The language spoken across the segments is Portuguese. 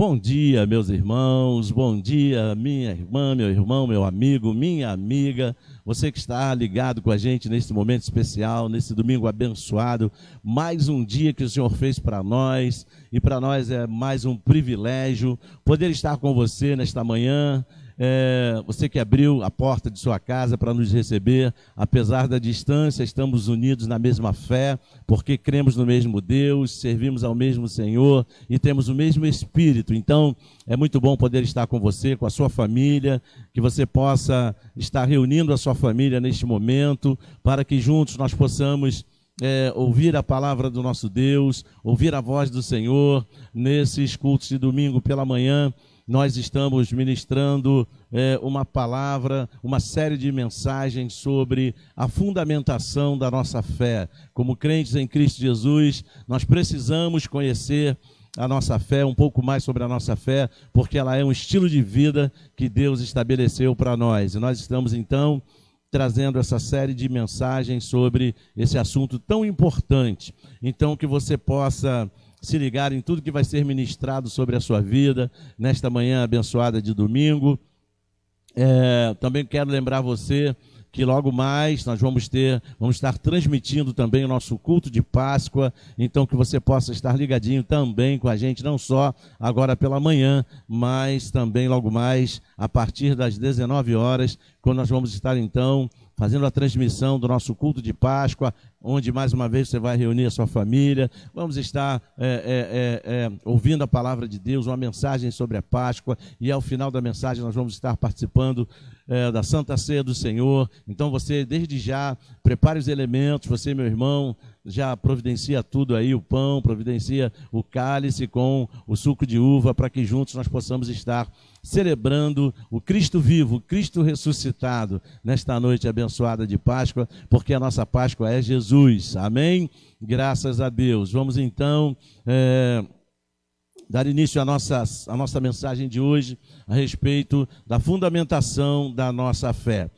Bom dia, meus irmãos, bom dia, minha irmã, meu irmão, meu amigo, minha amiga, você que está ligado com a gente nesse momento especial, nesse domingo abençoado, mais um dia que o Senhor fez para nós, e para nós é mais um privilégio poder estar com você nesta manhã. Você que abriu a porta de sua casa para nos receber, apesar da distância, estamos unidos na mesma fé, porque cremos no mesmo Deus, servimos ao mesmo Senhor e temos o mesmo Espírito. Então, é muito bom poder estar com você, com a sua família, que você possa estar reunindo a sua família neste momento, para que juntos nós possamos ouvir a palavra do nosso Deus, ouvir a voz do Senhor nesses cultos de domingo pela manhã. Nós estamos ministrando uma palavra, uma série de mensagens sobre a fundamentação da nossa fé. Como crentes em Cristo Jesus, nós precisamos conhecer a nossa fé, um pouco mais sobre a nossa fé, porque ela é um estilo de vida que Deus estabeleceu para nós. E nós estamos, então, trazendo essa série de mensagens sobre esse assunto tão importante. Então, que você possa se ligar em tudo que vai ser ministrado sobre a sua vida, nesta manhã abençoada de domingo. Também quero lembrar você que logo mais nós vamos estar transmitindo também o nosso culto de Páscoa, então que você possa estar ligadinho também com a gente, não só agora pela manhã, mas também logo mais a partir das 19 horas, quando nós vamos estar então fazendo a transmissão do nosso culto de Páscoa, onde mais uma vez você vai reunir a sua família. Vamos estar ouvindo a palavra de Deus, uma mensagem sobre a Páscoa, e ao final da mensagem nós vamos estar participando da Santa Ceia do Senhor. Então você, desde já, prepare os elementos, você, meu irmão, já providencia tudo aí, o pão, providencia o cálice com o suco de uva, para que juntos nós possamos estar celebrando o Cristo vivo, o Cristo ressuscitado, nesta noite abençoada de Páscoa, porque a nossa Páscoa é Jesus, amém? Graças a Deus. Vamos então dar início à nossa mensagem de hoje, a respeito da fundamentação da nossa fé.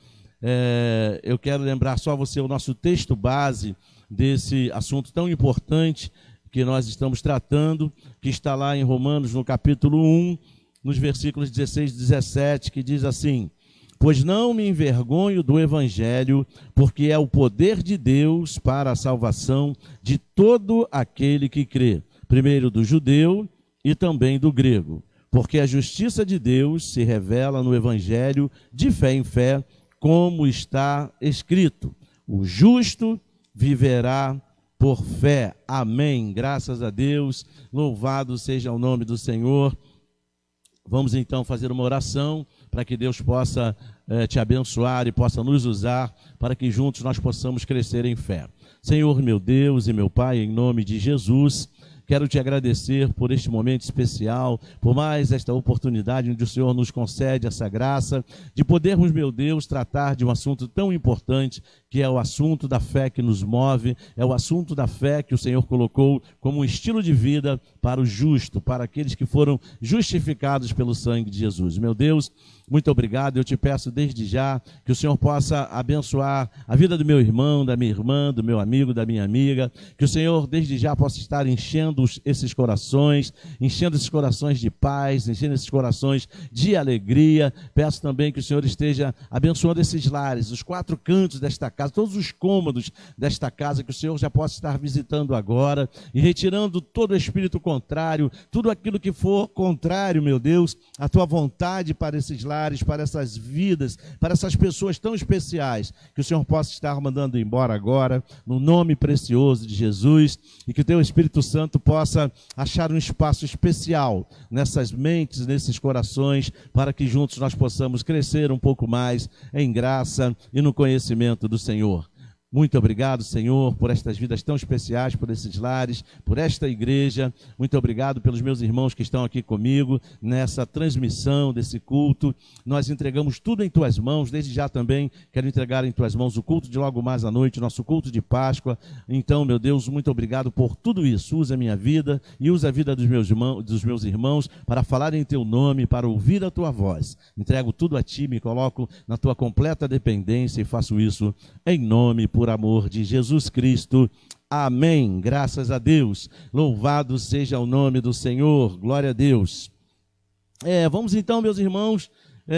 Eu quero lembrar só você o nosso texto base desse assunto tão importante que nós estamos tratando, que está lá em Romanos, no capítulo 1, nos versículos 16 e 17, que diz assim: pois não me envergonho do evangelho, porque é o poder de Deus para a salvação de todo aquele que crê, primeiro do judeu e também do grego, porque a justiça de Deus se revela no evangelho de fé em fé, como está escrito: o justo viverá por fé. Amém. Graças a Deus. Louvado seja o nome do Senhor. Vamos então fazer uma oração para que Deus possa te abençoar e possa nos usar para que juntos nós possamos crescer em fé. Senhor, meu Deus e meu Pai, em nome de Jesus, quero te agradecer por este momento especial, por mais esta oportunidade onde o Senhor nos concede essa graça de podermos, meu Deus, tratar de um assunto tão importante, que é o assunto da fé que nos move, é o assunto da fé que o Senhor colocou como um estilo de vida para o justo, para aqueles que foram justificados pelo sangue de Jesus. Meu Deus, muito obrigado. Eu te peço desde já que o Senhor possa abençoar a vida do meu irmão, da minha irmã, do meu amigo, da minha amiga, que o Senhor desde já possa estar enchendo esses corações de paz, enchendo esses corações de alegria. Peço também que o Senhor esteja abençoando esses lares, os 4 cantos desta casa, todos os cômodos desta casa, que o Senhor já possa estar visitando agora e retirando todo o espírito contrário, tudo aquilo que for contrário, meu Deus, à tua vontade para esses lares, para essas vidas, para essas pessoas tão especiais, que o Senhor possa estar mandando embora agora, no nome precioso de Jesus, e que o teu Espírito Santo possa achar um espaço especial nessas mentes, nesses corações, para que juntos nós possamos crescer um pouco mais em graça e no conhecimento do Senhor. Muito obrigado, Senhor, por estas vidas tão especiais, por esses lares, por esta igreja. Muito obrigado pelos meus irmãos que estão aqui comigo nessa transmissão desse culto. Nós entregamos tudo em Tuas mãos. Desde já também quero entregar em Tuas mãos o culto de logo mais à noite, nosso culto de Páscoa. Então, meu Deus, muito obrigado por tudo isso. Usa a minha vida e usa a vida dos meus irmãos para falar em Teu nome, para ouvir a Tua voz. Entrego tudo a Ti, me coloco na Tua completa dependência e faço isso em nome, por amor de Jesus Cristo. Amém. Graças a Deus. Louvado seja o nome do Senhor. Glória a Deus. Vamos então, meus irmãos,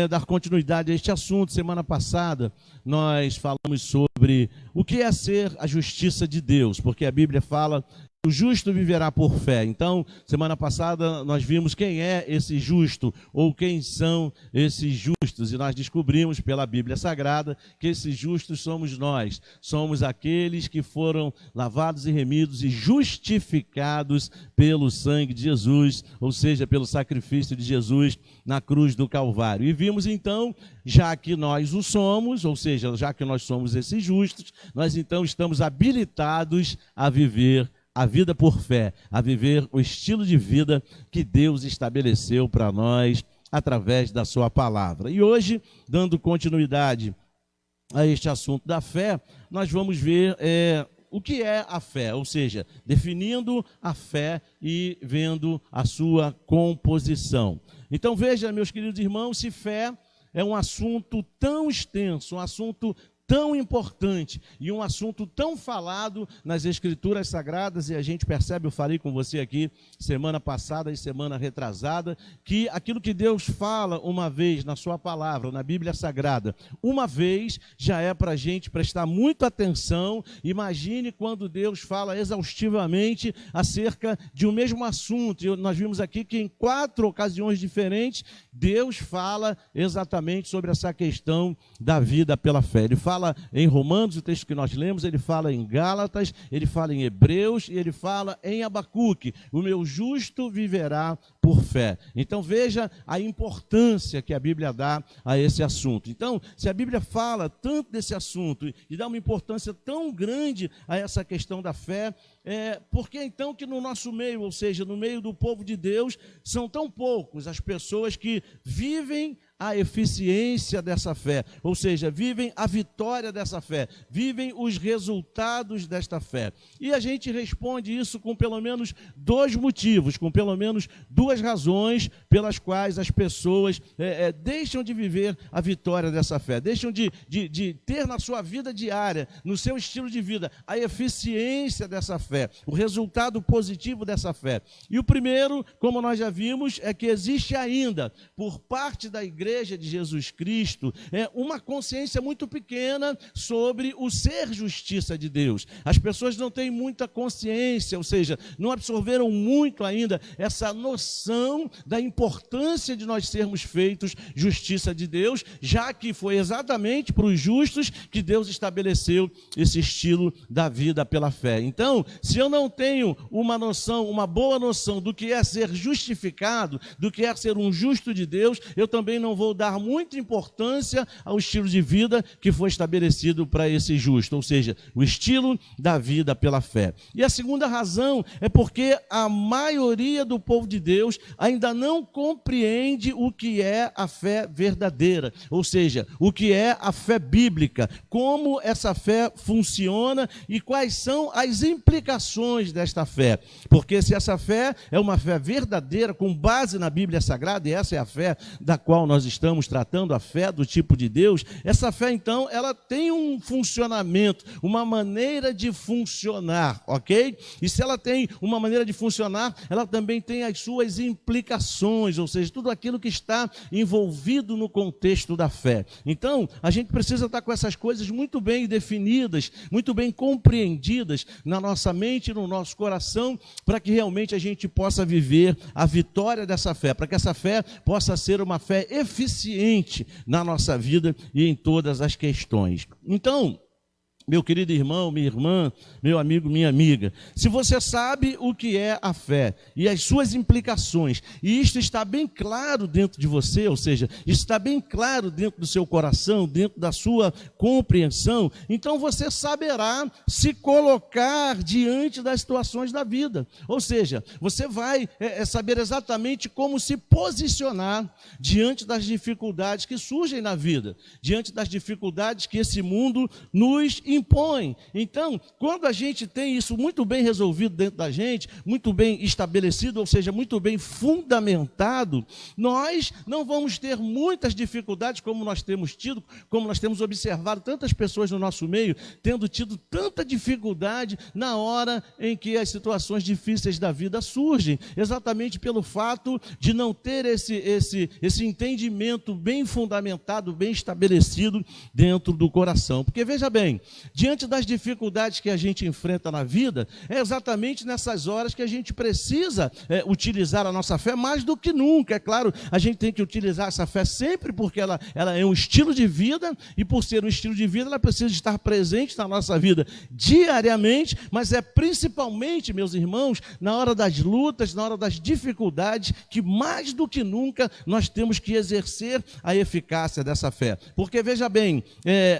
dar continuidade a este assunto. Semana passada nós falamos sobre o que é ser a justiça de Deus, porque a Bíblia fala que o justo viverá por fé. Então, semana passada nós vimos quem é esse justo, ou quem são esses justos, e nós descobrimos pela Bíblia Sagrada que esses justos somos nós. Somos aqueles que foram lavados e remidos e justificados pelo sangue de Jesus, ou seja, pelo sacrifício de Jesus na cruz do Calvário. E vimos então, já que nós o somos, ou seja, já que nós somos esses justos, nós então estamos habilitados a viver a vida por fé, a viver o estilo de vida que Deus estabeleceu para nós através da sua palavra. E hoje, dando continuidade a este assunto da fé, nós vamos ver o que é a fé, ou seja, definindo a fé e vendo a sua composição. Então veja, meus queridos irmãos, se fé é um assunto tão extenso, um assunto tão importante e um assunto tão falado nas Escrituras Sagradas, e a gente percebe, eu falei com você aqui semana passada e semana retrasada, que aquilo que Deus fala uma vez na sua palavra, na Bíblia Sagrada, uma vez já é para a gente prestar muita atenção. Imagine quando Deus fala exaustivamente acerca de um mesmo assunto. E nós vimos aqui que em 4 ocasiões diferentes, Deus fala exatamente sobre essa questão da vida pela fé. Ele fala em Romanos, o texto que nós lemos, ele fala em Gálatas, ele fala em Hebreus e ele fala em Abacuque: o meu justo viverá por fé. Então veja a importância que a Bíblia dá a esse assunto. Então, se a Bíblia fala tanto desse assunto e dá uma importância tão grande a essa questão da fé, por que então que no nosso meio, ou seja, no meio do povo de Deus, são tão poucos as pessoas que vivem a eficiência dessa fé, ou seja, vivem a vitória dessa fé, vivem os resultados desta fé? E a gente responde isso com pelo menos 2 motivos, com pelo menos 2 razões pelas quais as pessoas deixam de viver a vitória dessa fé, deixam de ter na sua vida diária, no seu estilo de vida, a eficiência dessa fé, o resultado positivo dessa fé. E o primeiro, como nós já vimos, é que existe ainda, por parte da Igreja de Jesus Cristo, uma consciência muito pequena sobre o ser justiça de Deus. As pessoas não têm muita consciência, ou seja, não absorveram muito ainda essa noção da importância de nós sermos feitos justiça de Deus, já que foi exatamente para os justos que Deus estabeleceu esse estilo da vida pela fé. Então, se eu não tenho uma noção, uma boa noção do que é ser justificado, do que é ser um justo de Deus, eu também não vou dar muita importância ao estilo de vida que foi estabelecido para esse justo, ou seja, o estilo da vida pela fé. E a segunda razão é porque a maioria do povo de Deus ainda não compreende o que é a fé verdadeira, ou seja, o que é a fé bíblica, como essa fé funciona e quais são as implicações desta fé. Porque se essa fé é uma fé verdadeira, com base na Bíblia Sagrada, e essa é a fé da qual nós estamos tratando, a fé do tipo de Deus, essa fé então, ela tem um funcionamento, uma maneira de funcionar, ok? E se ela tem uma maneira de funcionar, ela também tem as suas implicações, ou seja, tudo aquilo que está envolvido no contexto da fé. Então, a gente precisa estar com essas coisas muito bem definidas, muito bem compreendidas na nossa mente e no nosso coração, para que realmente a gente possa viver a vitória dessa fé, para que essa fé possa ser uma fé eficiente na nossa vida e em todas as questões. Então, meu querido irmão, minha irmã, meu amigo, minha amiga, se você sabe o que é a fé e as suas implicações, e isto está bem claro dentro de você, ou seja, está bem claro dentro do seu coração, dentro da sua compreensão, então você saberá se colocar diante das situações da vida. Ou seja, você vai saber exatamente como se posicionar diante das dificuldades que surgem na vida, diante das dificuldades que esse mundo nos impõe. impõe. Então, quando a gente tem isso muito bem resolvido dentro da gente, muito bem estabelecido, ou seja, muito bem fundamentado, nós não vamos ter muitas dificuldades como nós temos tido, como nós temos observado tantas pessoas no nosso meio, tendo tido tanta dificuldade na hora em que as situações difíceis da vida surgem, exatamente pelo fato de não ter esse entendimento bem fundamentado, bem estabelecido dentro do coração. Porque veja bem, diante das dificuldades que a gente enfrenta na vida, é exatamente nessas horas que a gente precisa utilizar a nossa fé mais do que nunca. É claro, a gente tem que utilizar essa fé sempre, porque ela é um estilo de vida, e por ser um estilo de vida, ela precisa estar presente na nossa vida diariamente, mas é principalmente, meus irmãos, na hora das lutas, na hora das dificuldades, que mais do que nunca nós temos que exercer a eficácia dessa fé. Porque veja bem,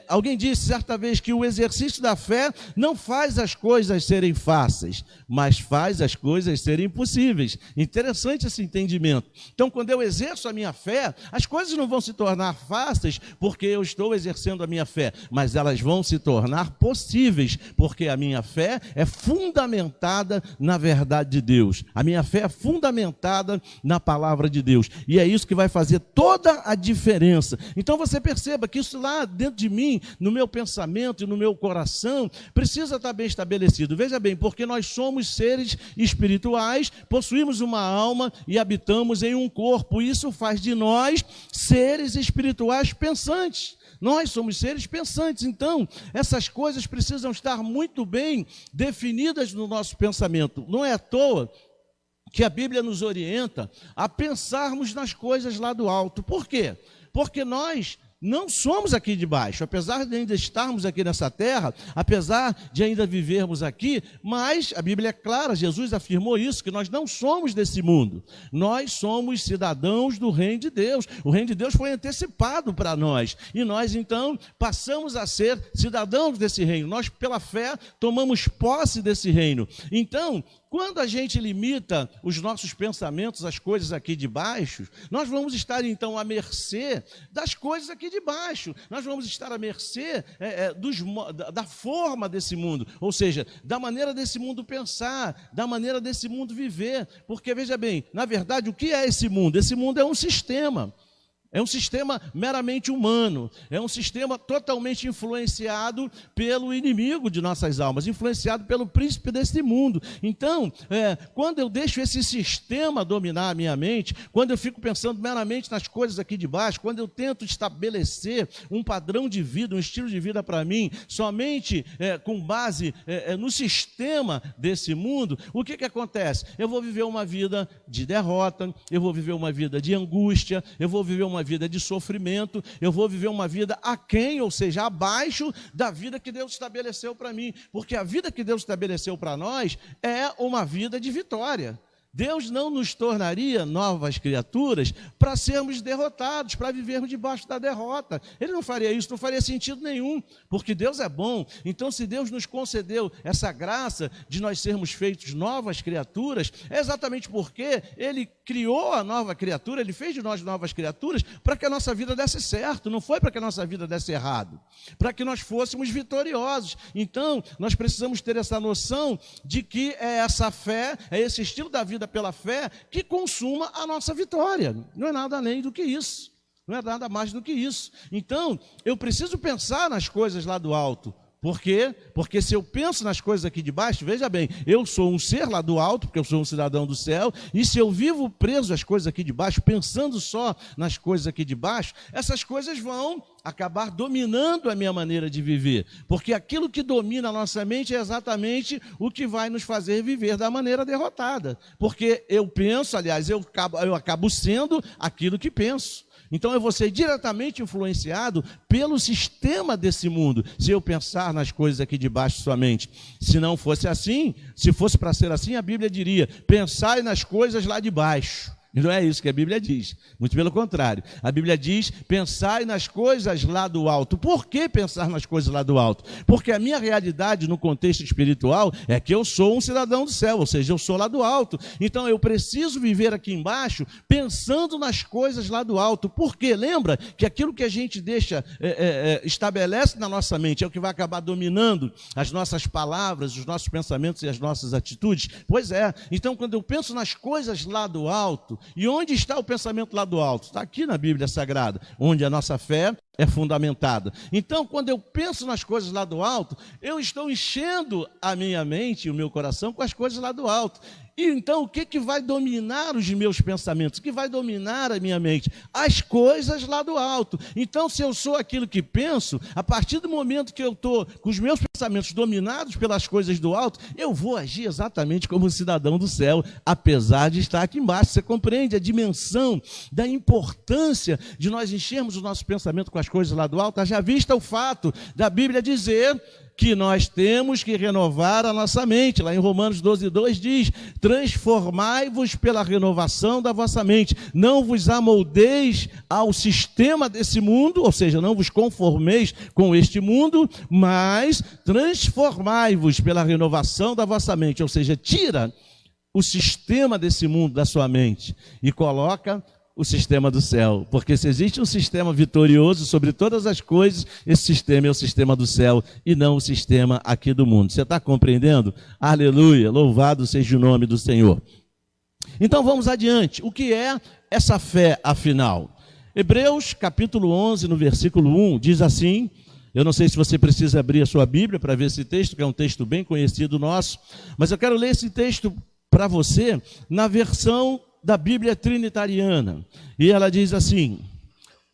alguém disse certa vez que o exercício da fé não faz as coisas serem fáceis, mas faz as coisas serem impossíveis. Interessante esse entendimento. Então, quando eu exerço a minha fé, as coisas não vão se tornar fáceis porque eu estou exercendo a minha fé, mas elas vão se tornar possíveis, porque a minha fé é fundamentada na verdade de Deus. A minha fé é fundamentada na palavra de Deus. E é isso que vai fazer toda a diferença. Então você perceba que isso lá dentro de mim, no meu pensamento e no meu coração, precisa estar bem estabelecido. Veja bem, porque nós somos seres espirituais, possuímos uma alma e habitamos em um corpo. Isso faz de nós seres espirituais pensantes. Nós somos seres pensantes, então essas coisas precisam estar muito bem definidas no nosso pensamento. Não é à toa que a Bíblia nos orienta a pensarmos nas coisas lá do alto. Por quê? Porque nós não somos aqui de baixo, apesar de ainda estarmos aqui nessa terra, apesar de ainda vivermos aqui, mas a Bíblia é clara, Jesus afirmou isso, que nós não somos desse mundo, nós somos cidadãos do reino de Deus. O reino de Deus foi antecipado para nós, e nós então passamos a ser cidadãos desse reino, nós pela fé tomamos posse desse reino. Então, quando a gente limita os nossos pensamentos às coisas aqui de baixo, nós vamos estar então à mercê das coisas aqui de baixo, nós vamos estar à mercê da forma desse mundo, ou seja, da maneira desse mundo pensar, da maneira desse mundo viver, porque veja bem, na verdade o que é esse mundo? Esse mundo é um sistema. É um sistema meramente humano, é um sistema totalmente influenciado pelo inimigo de nossas almas, influenciado pelo príncipe deste mundo. Então, quando eu deixo esse sistema dominar a minha mente, quando eu fico pensando meramente nas coisas aqui de baixo, quando eu tento estabelecer um padrão de vida, um estilo de vida para mim, somente com base no sistema desse mundo, o que acontece? Eu vou viver uma vida de derrota, eu vou viver uma vida de angústia, eu vou viver uma vida de sofrimento, eu vou viver uma vida aquém, ou seja, abaixo da vida que Deus estabeleceu para mim, porque a vida que Deus estabeleceu para nós é uma vida de vitória. Deus não nos tornaria novas criaturas para sermos derrotados, para vivermos debaixo da derrota. Ele não faria isso, não faria sentido nenhum, porque Deus é bom. Então, se Deus nos concedeu essa graça de nós sermos feitos novas criaturas, é exatamente porque Ele criou a nova criatura, Ele fez de nós novas criaturas para que a nossa vida desse certo, não foi para que a nossa vida desse errado, para que nós fôssemos vitoriosos. Então, nós precisamos ter essa noção de que é essa fé, é esse estilo da vida pela fé que consuma a nossa vitória. Não é nada além do que isso, não é nada mais do que isso. Então, eu preciso pensar nas coisas lá do alto. Por quê? Porque se eu penso nas coisas aqui de baixo, veja bem, eu sou um ser lá do alto, porque eu sou um cidadão do céu, e se eu vivo preso às coisas aqui de baixo, pensando só nas coisas aqui de baixo, essas coisas vão acabar dominando a minha maneira de viver, porque aquilo que domina a nossa mente é exatamente o que vai nos fazer viver da maneira derrotada, porque eu penso, aliás, eu acabo sendo aquilo que penso. Então eu vou ser diretamente influenciado pelo sistema desse mundo, se eu pensar nas coisas aqui de baixo somente. Se não fosse assim, se fosse para ser assim, a Bíblia diria, pensai nas coisas lá de baixo. E não é isso que a Bíblia diz, muito pelo contrário. A Bíblia diz, pensai nas coisas lá do alto. Por que pensar nas coisas lá do alto? Porque a minha realidade no contexto espiritual é que eu sou um cidadão do céu, ou seja, eu sou lá do alto. Então eu preciso viver aqui embaixo pensando nas coisas lá do alto. Por quê? Lembra que aquilo que a gente estabelece na nossa mente é o que vai acabar dominando as nossas palavras, os nossos pensamentos e as nossas atitudes? Pois é. Então quando eu penso nas coisas lá do alto, e onde está o pensamento lá do alto? Está aqui na Bíblia Sagrada, onde a nossa fé é fundamentada. Então, quando eu penso nas coisas lá do alto, eu estou enchendo a minha mente e o meu coração com as coisas lá do alto. E então, o que vai dominar os meus pensamentos? O que vai dominar a minha mente? As coisas lá do alto. Então, se eu sou aquilo que penso, a partir do momento que eu estou com os meus pensamentos dominados pelas coisas do alto, eu vou agir exatamente como um cidadão do céu, apesar de estar aqui embaixo. Você compreende a dimensão da importância de nós enchermos o nosso pensamento com as coisas lá do alto? Já vista o fato da Bíblia dizer que nós temos que renovar a nossa mente. Lá em Romanos 12:2 diz, transformai-vos pela renovação da vossa mente, não vos amoldeis ao sistema desse mundo, ou seja, não vos conformeis com este mundo, mas transformai-vos pela renovação da vossa mente, ou seja, tira o sistema desse mundo da sua mente e coloca o sistema do céu, porque se existe um sistema vitorioso sobre todas as coisas, esse sistema é o sistema do céu e não o sistema aqui do mundo. Você está compreendendo? Aleluia, louvado seja o nome do Senhor. Então vamos adiante. O que é essa fé, afinal? Hebreus capítulo 11, no versículo 1, diz assim, eu não sei se você precisa abrir a sua Bíblia para ver esse texto, que é um texto bem conhecido nosso, mas eu quero ler esse texto para você na versão da Bíblia Trinitariana, e ela diz assim,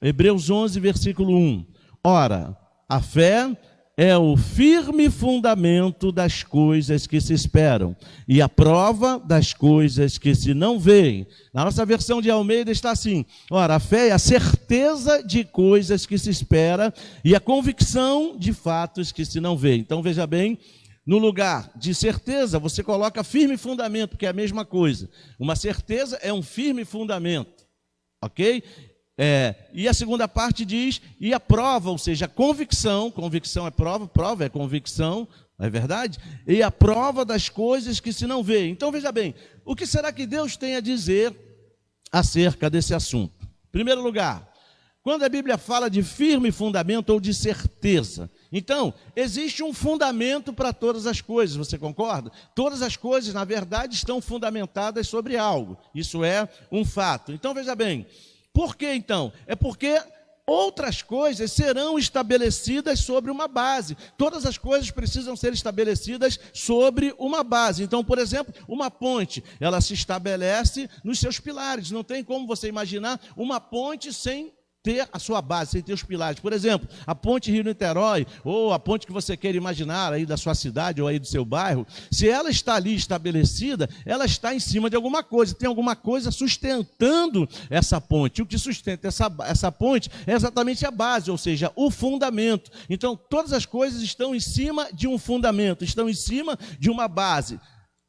Hebreus 11, versículo 1, ora, a fé é o firme fundamento das coisas que se esperam, e a prova das coisas que se não veem. Na nossa versão de Almeida está assim, ora, a fé é a certeza de coisas que se espera, e a convicção de fatos que se não veem. Então veja bem, no lugar de certeza, você coloca firme fundamento, que é a mesma coisa. Uma certeza é um firme fundamento, ok? E a segunda parte diz, e a prova, ou seja, a convicção é prova, prova é convicção, não é verdade? E a prova das coisas que se não vê. Então veja bem, o que será que Deus tem a dizer acerca desse assunto? Em primeiro lugar, quando a Bíblia fala de firme fundamento ou de certeza, então, existe um fundamento para todas as coisas, você concorda? Todas as coisas, na verdade, estão fundamentadas sobre algo. Isso é um fato. Então, veja bem, por que então? É porque outras coisas serão estabelecidas sobre uma base. Todas as coisas precisam ser estabelecidas sobre uma base. Então, por exemplo, uma ponte, ela se estabelece nos seus pilares. Não tem como você imaginar uma ponte sem ter a sua base, sem ter os pilares. Por exemplo, a ponte Rio-Niterói, ou a ponte que você queira imaginar aí da sua cidade ou aí do seu bairro, se ela está ali estabelecida, ela está em cima de alguma coisa, tem alguma coisa sustentando essa ponte. O que sustenta essa ponte é exatamente a base, ou seja, o fundamento. Então, todas as coisas estão em cima de um fundamento, estão em cima de uma base.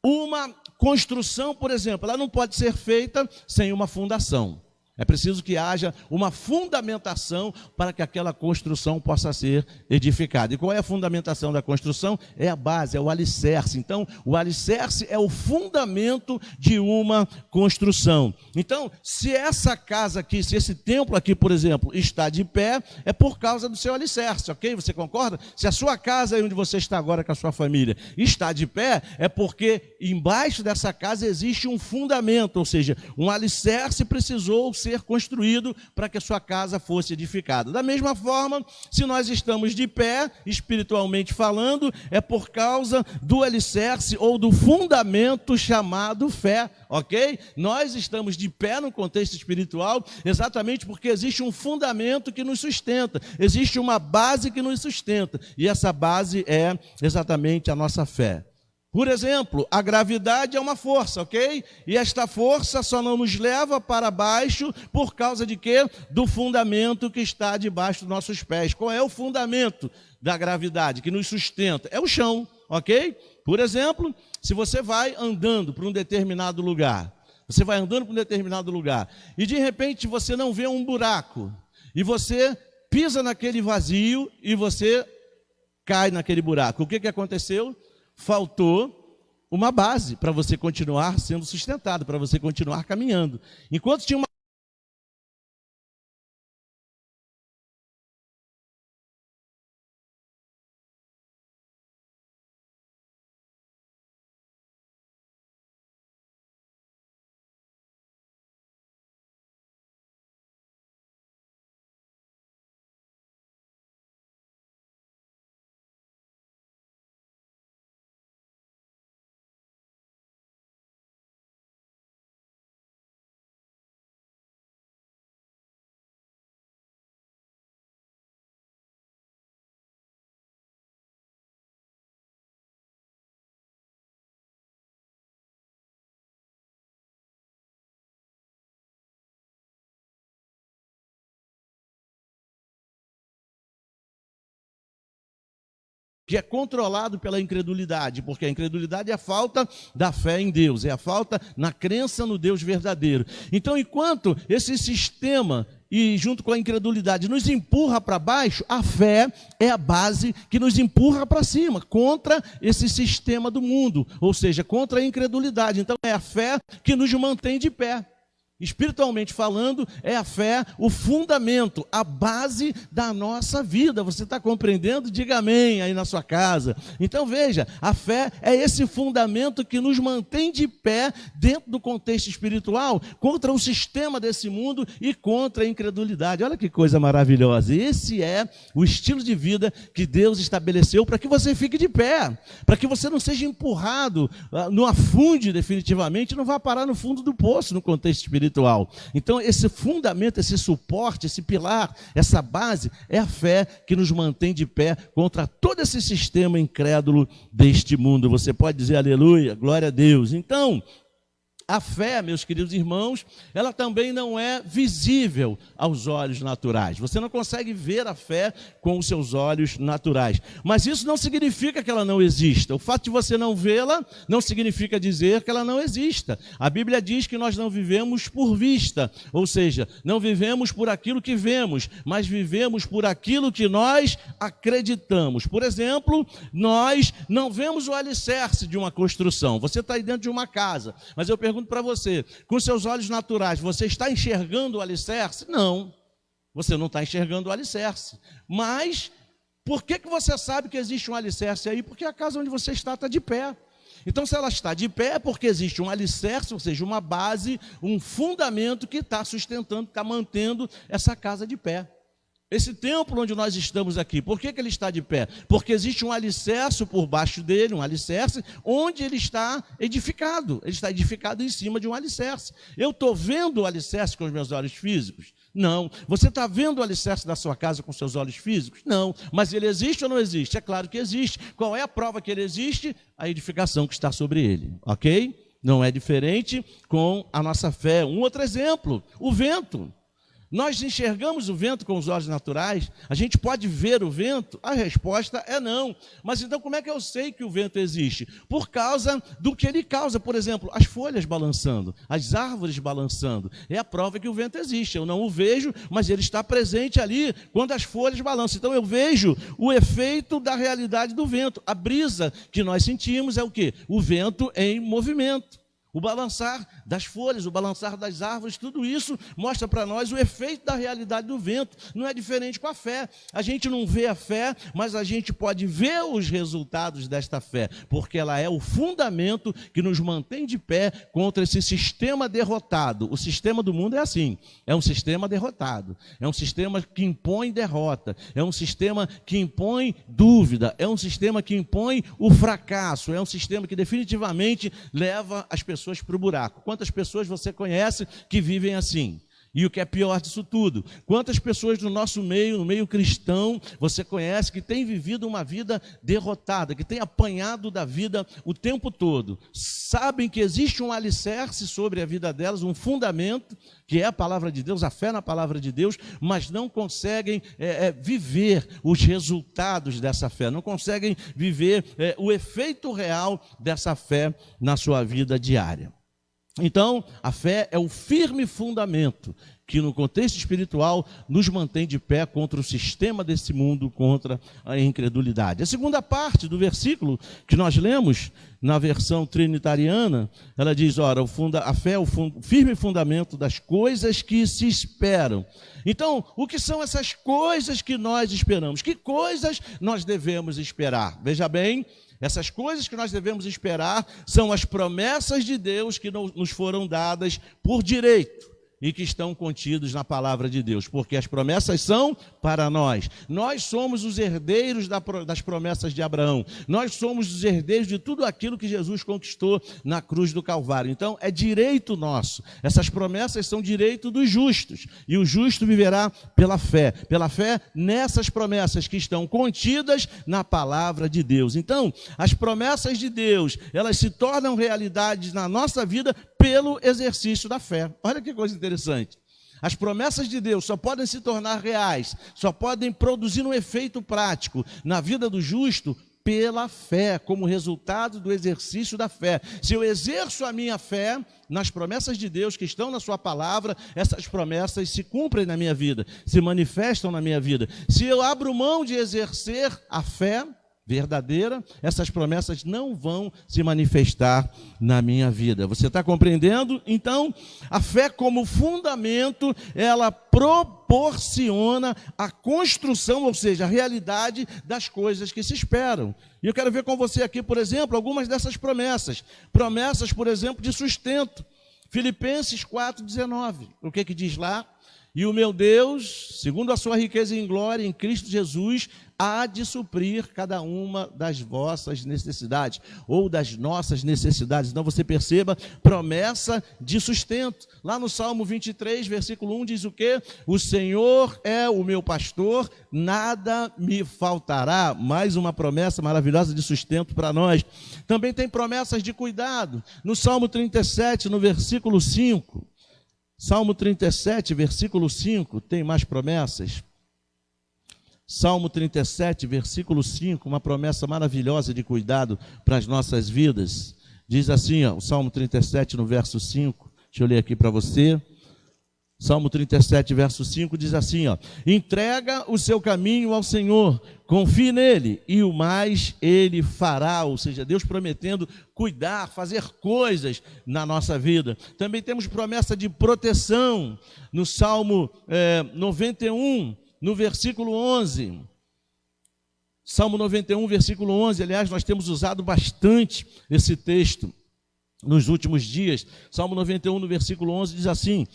Uma construção, por exemplo, ela não pode ser feita sem uma fundação. É preciso que haja uma fundamentação para que aquela construção possa ser edificada. E qual é a fundamentação da construção? É a base, é o alicerce. Então, o alicerce é o fundamento de uma construção. Então, se essa casa aqui, se esse templo aqui, por exemplo, está de pé, é por causa do seu alicerce, ok? Você concorda? Se a sua casa, aí onde você está agora com a sua família, está de pé, é porque embaixo dessa casa existe um fundamento, ou seja, um alicerce precisou ser construído para que a sua casa fosse edificada. Da mesma forma, se nós estamos de pé, espiritualmente falando, é por causa do alicerce ou do fundamento chamado fé, ok? Nós estamos de pé no contexto espiritual exatamente porque existe um fundamento que nos sustenta, existe uma base que nos sustenta, e essa base é exatamente a nossa fé. Por exemplo, a gravidade é uma força, ok? E esta força só não nos leva para baixo por causa de quê? Do fundamento que está debaixo dos nossos pés. Qual é o fundamento da gravidade que nos sustenta? É o chão, ok? Por exemplo, se você vai andando para um determinado lugar, Você vai andando para um determinado lugar e de repente você não vê um buraco e você pisa naquele vazio e você cai naquele buraco. O que aconteceu? Faltou uma base para você continuar sendo sustentado, para você continuar caminhando. Enquanto tinha uma que é controlado pela incredulidade, porque a incredulidade é a falta da fé em Deus, é a falta na crença no Deus verdadeiro. Então, enquanto esse sistema, e junto com a incredulidade, nos empurra para baixo, a fé é a base que nos empurra para cima, contra esse sistema do mundo, ou seja, contra a incredulidade. Então, é a fé que nos mantém de pé. Espiritualmente falando, é a fé o fundamento, a base da nossa vida. Você está compreendendo? Diga amém aí na sua casa. Então veja, a fé é esse fundamento que nos mantém de pé dentro do contexto espiritual, contra o sistema desse mundo e contra a incredulidade. Olha que coisa maravilhosa. Esse é o estilo de vida que Deus estabeleceu para que você fique de pé, para que você não seja empurrado, não afunde definitivamente, não vá parar no fundo do poço no contexto espiritual. Então esse fundamento, esse suporte, esse pilar, essa base é a fé que nos mantém de pé contra todo esse sistema incrédulo deste mundo. Você pode dizer aleluia, glória a Deus. Então, a fé, meus queridos irmãos, ela também não é visível aos olhos naturais. Você não consegue ver a fé com os seus olhos naturais. Mas isso não significa que ela não exista. O fato de você não vê-la não significa dizer que ela não exista. A Bíblia diz que nós não vivemos por vista, ou seja, não vivemos por aquilo que vemos, mas vivemos por aquilo que nós acreditamos. Por exemplo, nós não vemos o alicerce de uma construção. Você está aí dentro de uma casa, mas eu pergunto para você, com seus olhos naturais, você está enxergando o alicerce? Não, você não está enxergando o alicerce. Mas, por que você sabe que existe um alicerce aí? Porque a casa onde você está de pé. Então, se ela está de pé, é porque existe um alicerce, ou seja, uma base, um fundamento que está sustentando, está mantendo essa casa de pé. Esse templo onde nós estamos aqui, por que ele está de pé? Porque existe um alicerce por baixo dele, um alicerce, onde ele está edificado em cima de um alicerce. Eu estou vendo o alicerce com os meus olhos físicos? Não. Você está vendo o alicerce da sua casa com seus olhos físicos? Não. Mas ele existe ou não existe? É claro que existe. Qual é a prova que ele existe? A edificação que está sobre ele, ok? Não é diferente com a nossa fé. Um outro exemplo, o vento. Nós enxergamos o vento com os olhos naturais? A gente pode ver o vento? A resposta é não. Mas então como é que eu sei que o vento existe? Por causa do que ele causa. Por exemplo, as folhas balançando, as árvores balançando. É a prova que o vento existe. Eu não o vejo, mas ele está presente ali quando as folhas balançam. Então eu vejo o efeito da realidade do vento. A brisa que nós sentimos é o quê? O vento em movimento. O balançar das folhas, o balançar das árvores, tudo isso mostra para nós o efeito da realidade do vento. Não é diferente com a fé. A gente não vê a fé, mas a gente pode ver os resultados desta fé, porque ela é o fundamento que nos mantém de pé contra esse sistema derrotado. O sistema do mundo é assim, é um sistema derrotado, é um sistema que impõe derrota, é um sistema que impõe dúvida, é um sistema que impõe o fracasso, é um sistema que definitivamente leva as pessoas para o buraco. Quantas pessoas você conhece que vivem assim? E o que é pior disso tudo, quantas pessoas do nosso meio, no meio cristão, você conhece que tem vivido uma vida derrotada, que tem apanhado da vida o tempo todo, sabem que existe um alicerce sobre a vida delas, um fundamento, que é a palavra de Deus, a fé na palavra de Deus, mas não conseguem viver os resultados dessa fé, não conseguem viver o efeito real dessa fé na sua vida diária. Então, a fé é o firme fundamento que, no contexto espiritual, nos mantém de pé contra o sistema desse mundo, contra a incredulidade. A segunda parte do versículo que nós lemos, na versão trinitariana, ela diz, ora, a fé é o firme fundamento das coisas que se esperam. Então, o que são essas coisas que nós esperamos? Que coisas nós devemos esperar? Veja bem, essas coisas que nós devemos esperar são as promessas de Deus que nos foram dadas por direito e que estão contidos na palavra de Deus, porque as promessas são para nós. Nós somos os herdeiros das promessas de Abraão. Nós somos os herdeiros de tudo aquilo que Jesus conquistou na cruz do Calvário. Então, é direito nosso. Essas promessas são direito dos justos, e o justo viverá pela fé nessas promessas que estão contidas na palavra de Deus. Então, as promessas de Deus, elas se tornam realidades na nossa vida pelo exercício da fé. Olha que coisa interessante. As promessas de Deus só podem se tornar reais, só podem produzir um efeito prático na vida do justo pela fé, como resultado do exercício da fé. Se eu exerço a minha fé nas promessas de Deus que estão na sua palavra, essas promessas se cumprem na minha vida, se manifestam na minha vida. Se eu abro mão de exercer a fé verdadeira, essas promessas não vão se manifestar na minha vida. Você está compreendendo? Então, a fé como fundamento, ela proporciona a construção, ou seja, a realidade das coisas que se esperam. E eu quero ver com você aqui, por exemplo, algumas dessas promessas. Promessas, por exemplo, de sustento. Filipenses 4,19. O que diz lá? E o meu Deus, segundo a sua riqueza em glória em Cristo Jesus, há de suprir cada uma das vossas necessidades, ou das nossas necessidades. Então você perceba, promessa de sustento. Lá no Salmo 23, versículo 1, diz o quê? O Senhor é o meu pastor, nada me faltará. Mais uma promessa maravilhosa de sustento para nós. Também tem promessas de cuidado. No Salmo 37, no versículo 5, Salmo 37, versículo 5, tem mais promessas. Salmo 37, versículo 5, uma promessa maravilhosa de cuidado para as nossas vidas. Diz assim, ó, o Salmo 37, no verso 5, deixa eu ler aqui para você. Salmo 37, verso 5, diz assim, ó, entrega o seu caminho ao Senhor, confie nele, e o mais ele fará. Ou seja, Deus prometendo cuidar, fazer coisas na nossa vida. Também temos promessa de proteção, no Salmo 91, no versículo 11. Salmo 91, versículo 11, aliás, nós temos usado bastante esse texto nos últimos dias. Salmo 91, no versículo 11, diz assim,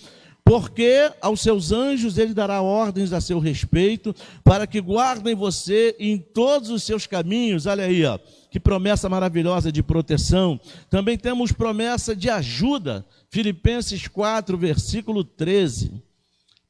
porque aos seus anjos ele dará ordens a seu respeito, para que guardem você em todos os seus caminhos. Olha aí, ó, que promessa maravilhosa de proteção. Também temos promessa de ajuda, Filipenses 4, versículo 13.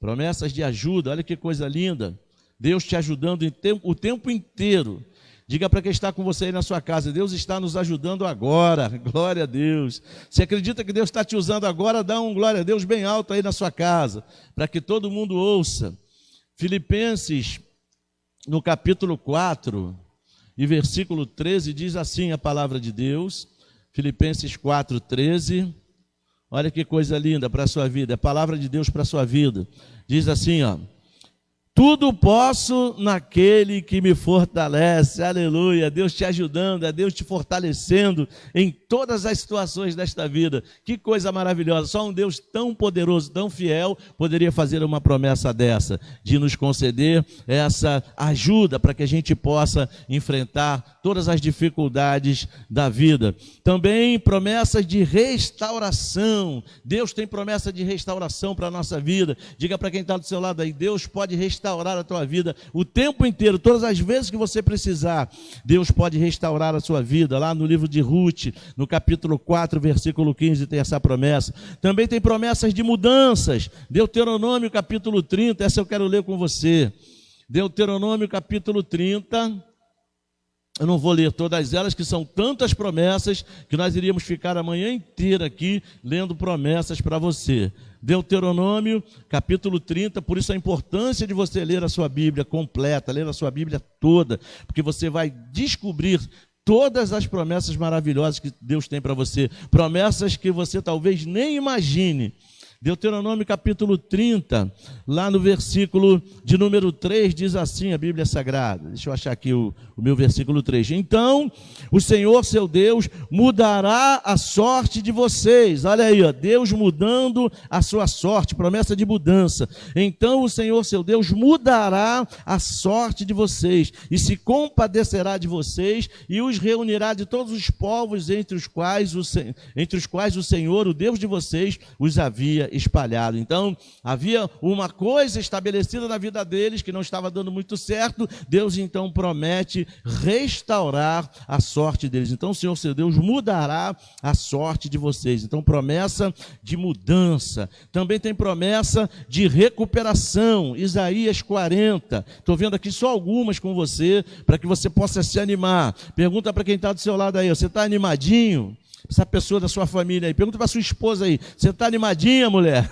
Promessas de ajuda, olha que coisa linda. Deus te ajudando o tempo inteiro. Diga para quem está com você aí na sua casa, Deus está nos ajudando agora, glória a Deus. Se acredita que Deus está te usando agora, dá um glória a Deus bem alto aí na sua casa, para que todo mundo ouça. Filipenses, no capítulo 4, e versículo 13, diz assim a palavra de Deus, Filipenses 4, 13, olha que coisa linda para a sua vida, é a palavra de Deus para a sua vida. Diz assim, ó, tudo posso naquele que me fortalece, aleluia, Deus te ajudando, é Deus te fortalecendo em todas as situações desta vida. Que coisa maravilhosa, só um Deus tão poderoso, tão fiel, poderia fazer uma promessa dessa, de nos conceder essa ajuda para que a gente possa enfrentar todas as dificuldades da vida. Também promessas de restauração, Deus tem promessa de restauração para a nossa vida. Diga para quem está do seu lado aí, Deus pode restaurar a tua vida o tempo inteiro, todas as vezes que você precisar, Deus pode restaurar a sua vida. Lá no livro de Ruth, no capítulo 4, versículo 15, tem essa promessa. Também tem promessas de mudanças, Deuteronômio capítulo 30, essa eu quero ler com você. Deuteronômio capítulo 30, eu não vou ler todas elas, que são tantas promessas, que nós iríamos ficar a manhã inteira aqui, lendo promessas para você. Deuteronômio, capítulo 30, por isso a importância de você ler a sua Bíblia completa, ler a sua Bíblia toda, porque você vai descobrir todas as promessas maravilhosas que Deus tem para você, promessas que você talvez nem imagine. Deuteronômio capítulo 30, lá no versículo de número 3, diz assim a Bíblia Sagrada. Deixa eu achar aqui o meu versículo 3. Então, o Senhor, seu Deus, mudará a sorte de vocês. Olha aí, ó, Deus mudando a sua sorte, promessa de mudança. Então, o Senhor, seu Deus, mudará a sorte de vocês e se compadecerá de vocês e os reunirá de todos os povos entre os quais o Senhor, o Deus de vocês, os havia espalhado. Então, havia uma coisa estabelecida na vida deles que não estava dando muito certo. Deus então promete restaurar a sorte deles. Então, o Senhor, seu Deus, mudará a sorte de vocês. Então, promessa de mudança. Também tem promessa de recuperação. Isaías 40. Estou vendo aqui só algumas com você, para que você possa se animar. Pergunta para quem está do seu lado aí, você está animadinho? Essa pessoa da sua família aí, pergunta para sua esposa aí, você está animadinha, mulher?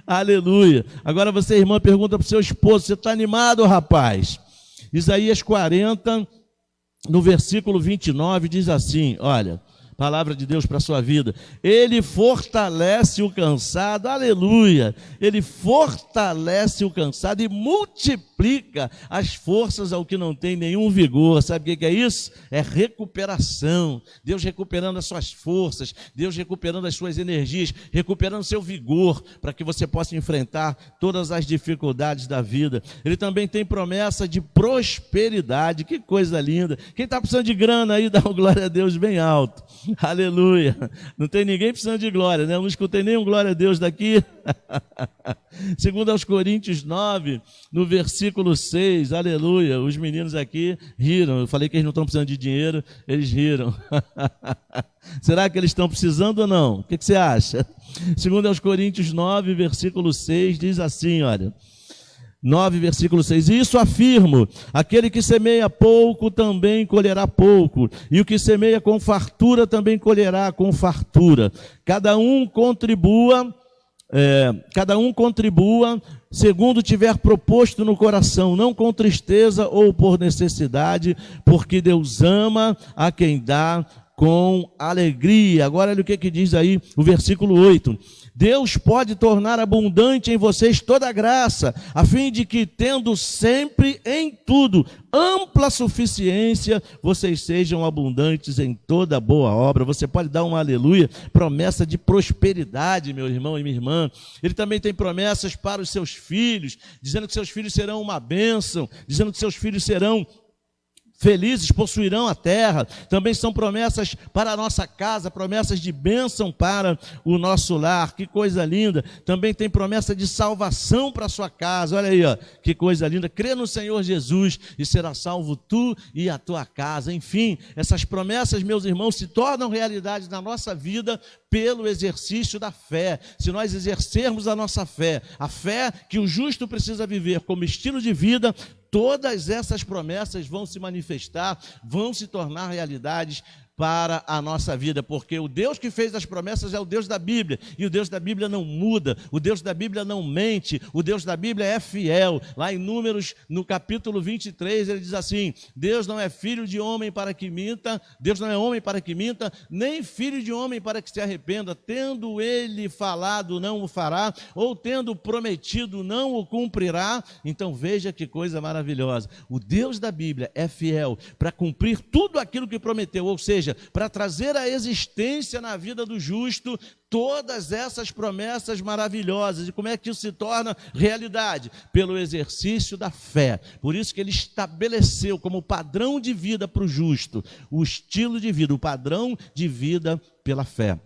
Aleluia. Agora você, irmã, pergunta para o seu esposo, você está animado, rapaz? Isaías 40, no versículo 29, diz assim, olha, palavra de Deus para a sua vida. Ele fortalece o cansado, aleluia. Ele fortalece o cansado e multiplica as forças ao que não tem nenhum vigor. Sabe o que é isso? É recuperação. Deus recuperando as suas forças, Deus recuperando as suas energias, recuperando seu vigor, para que você possa enfrentar todas as dificuldades da vida. Ele também tem promessa de prosperidade. Que coisa linda. Quem está precisando de grana aí, dá uma glória a Deus bem alto. Aleluia. Não tem ninguém precisando de glória, né? Eu não escutei nenhum glória a Deus daqui. Segundo aos Coríntios 9, no versículo 6, aleluia. Os meninos aqui riram. Eu falei que eles não estão precisando de dinheiro, eles riram. Será que eles estão precisando ou não? O que você acha? Segundo aos Coríntios 9, versículo 6, diz assim, olha. 9, versículo 6, e isso afirmo, aquele que semeia pouco também colherá pouco, e o que semeia com fartura também colherá com fartura. Cada um contribua segundo tiver proposto no coração, não com tristeza ou por necessidade, porque Deus ama a quem dá com alegria. Agora olha o que diz aí o versículo 8. Deus pode tornar abundante em vocês toda a graça, a fim de que, tendo sempre em tudo ampla suficiência, vocês sejam abundantes em toda boa obra. Você pode dar um aleluia, promessa de prosperidade, meu irmão e minha irmã. Ele também tem promessas para os seus filhos, dizendo que seus filhos serão uma bênção, dizendo que seus filhos serão felizes, possuirão a terra. Também são promessas para a nossa casa, promessas de bênção para o nosso lar. Que coisa linda. Também tem promessa de salvação para a sua casa. Olha aí, ó, que coisa linda. Crê no Senhor Jesus e será salvo tu e a tua casa. Enfim, essas promessas, meus irmãos, se tornam realidade na nossa vida pelo exercício da fé. Se nós exercermos a nossa fé, a fé que o justo precisa viver como estilo de vida, todas essas promessas vão se manifestar, vão se tornar realidades para a nossa vida, porque o Deus que fez as promessas é o Deus da Bíblia, e o Deus da Bíblia não muda, o Deus da Bíblia não mente, o Deus da Bíblia é fiel. Lá em Números, no capítulo 23, ele diz assim, Deus não é filho de homem para que minta, Deus não é homem para que minta, nem filho de homem para que se arrependa, tendo ele falado não o fará, ou tendo prometido não o cumprirá. Então veja que coisa maravilhosa, o Deus da Bíblia é fiel para cumprir tudo aquilo que prometeu, ou seja, para trazer à existência na vida do justo todas essas promessas maravilhosas. E como é que isso se torna realidade? Pelo exercício da fé. Por isso que ele estabeleceu como padrão de vida para o justo, o estilo de vida, o padrão de vida pela fé.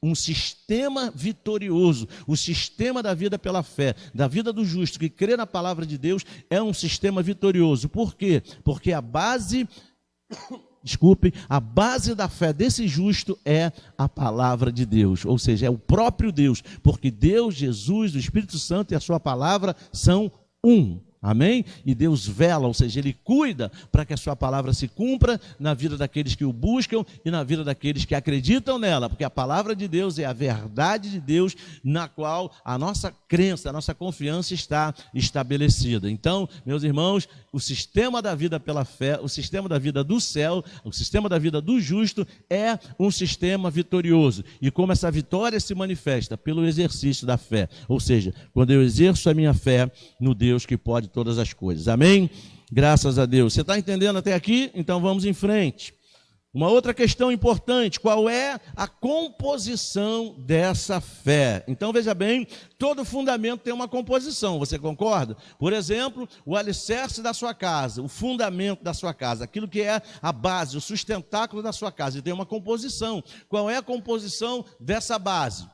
Um sistema vitorioso, o sistema da vida pela fé, da vida do justo, que crê na palavra de Deus, é um sistema vitorioso. Por quê? Porque a base da fé desse justo é a palavra de Deus, ou seja, é o próprio Deus, porque Deus, Jesus, o Espírito Santo e a sua palavra são um. Amém? E Deus vela, ou seja, Ele cuida para que a sua palavra se cumpra na vida daqueles que o buscam e na vida daqueles que acreditam nela, porque a palavra de Deus é a verdade de Deus na qual a nossa crença, a nossa confiança está estabelecida. Então, meus irmãos, o sistema da vida pela fé, o sistema da vida do céu, o sistema da vida do justo é um sistema vitorioso. E como essa vitória se manifesta pelo exercício da fé, ou seja, quando eu exerço a minha fé no Deus que pode todas as coisas. Amém? Graças a Deus. Você está entendendo até aqui? Então vamos em frente. Uma outra questão importante, qual é a composição dessa fé? Então veja bem, todo fundamento tem uma composição, você concorda? Por exemplo, o alicerce da sua casa, o fundamento da sua casa, aquilo que é a base, o sustentáculo da sua casa, ele tem uma composição. Qual é a composição dessa base?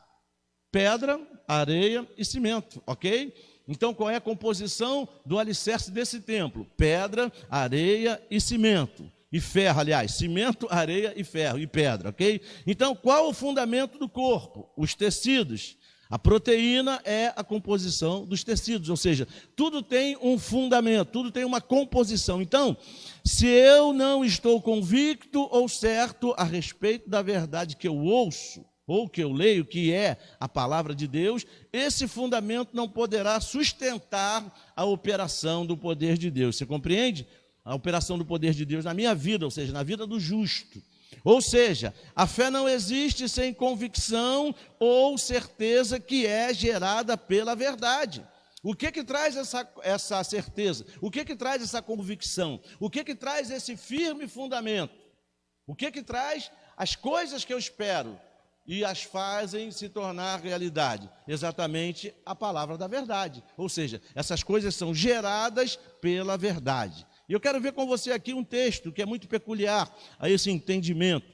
Pedra, areia e cimento, ok? Então, qual é a composição do alicerce desse templo? Pedra, areia e cimento. E ferro, aliás, cimento, areia e ferro, e pedra, ok? Então, qual o fundamento do corpo? Os tecidos. A proteína é a composição dos tecidos, ou seja, tudo tem um fundamento, tudo tem uma composição. Então, se eu não estou convicto ou certo a respeito da verdade que eu ouço, ou que eu leio, que é a palavra de Deus, esse fundamento não poderá sustentar a operação do poder de Deus. Você compreende? A operação do poder de Deus na minha vida, ou seja, na vida do justo. Ou seja, a fé não existe sem convicção ou certeza que é gerada pela verdade. O que traz essa certeza? O que traz essa convicção? O que traz esse firme fundamento? O que traz as coisas que eu espero e as fazem se tornar realidade? Exatamente a palavra da verdade. Ou seja, essas coisas são geradas pela verdade. E eu quero ver com você aqui um texto que é muito peculiar a esse entendimento,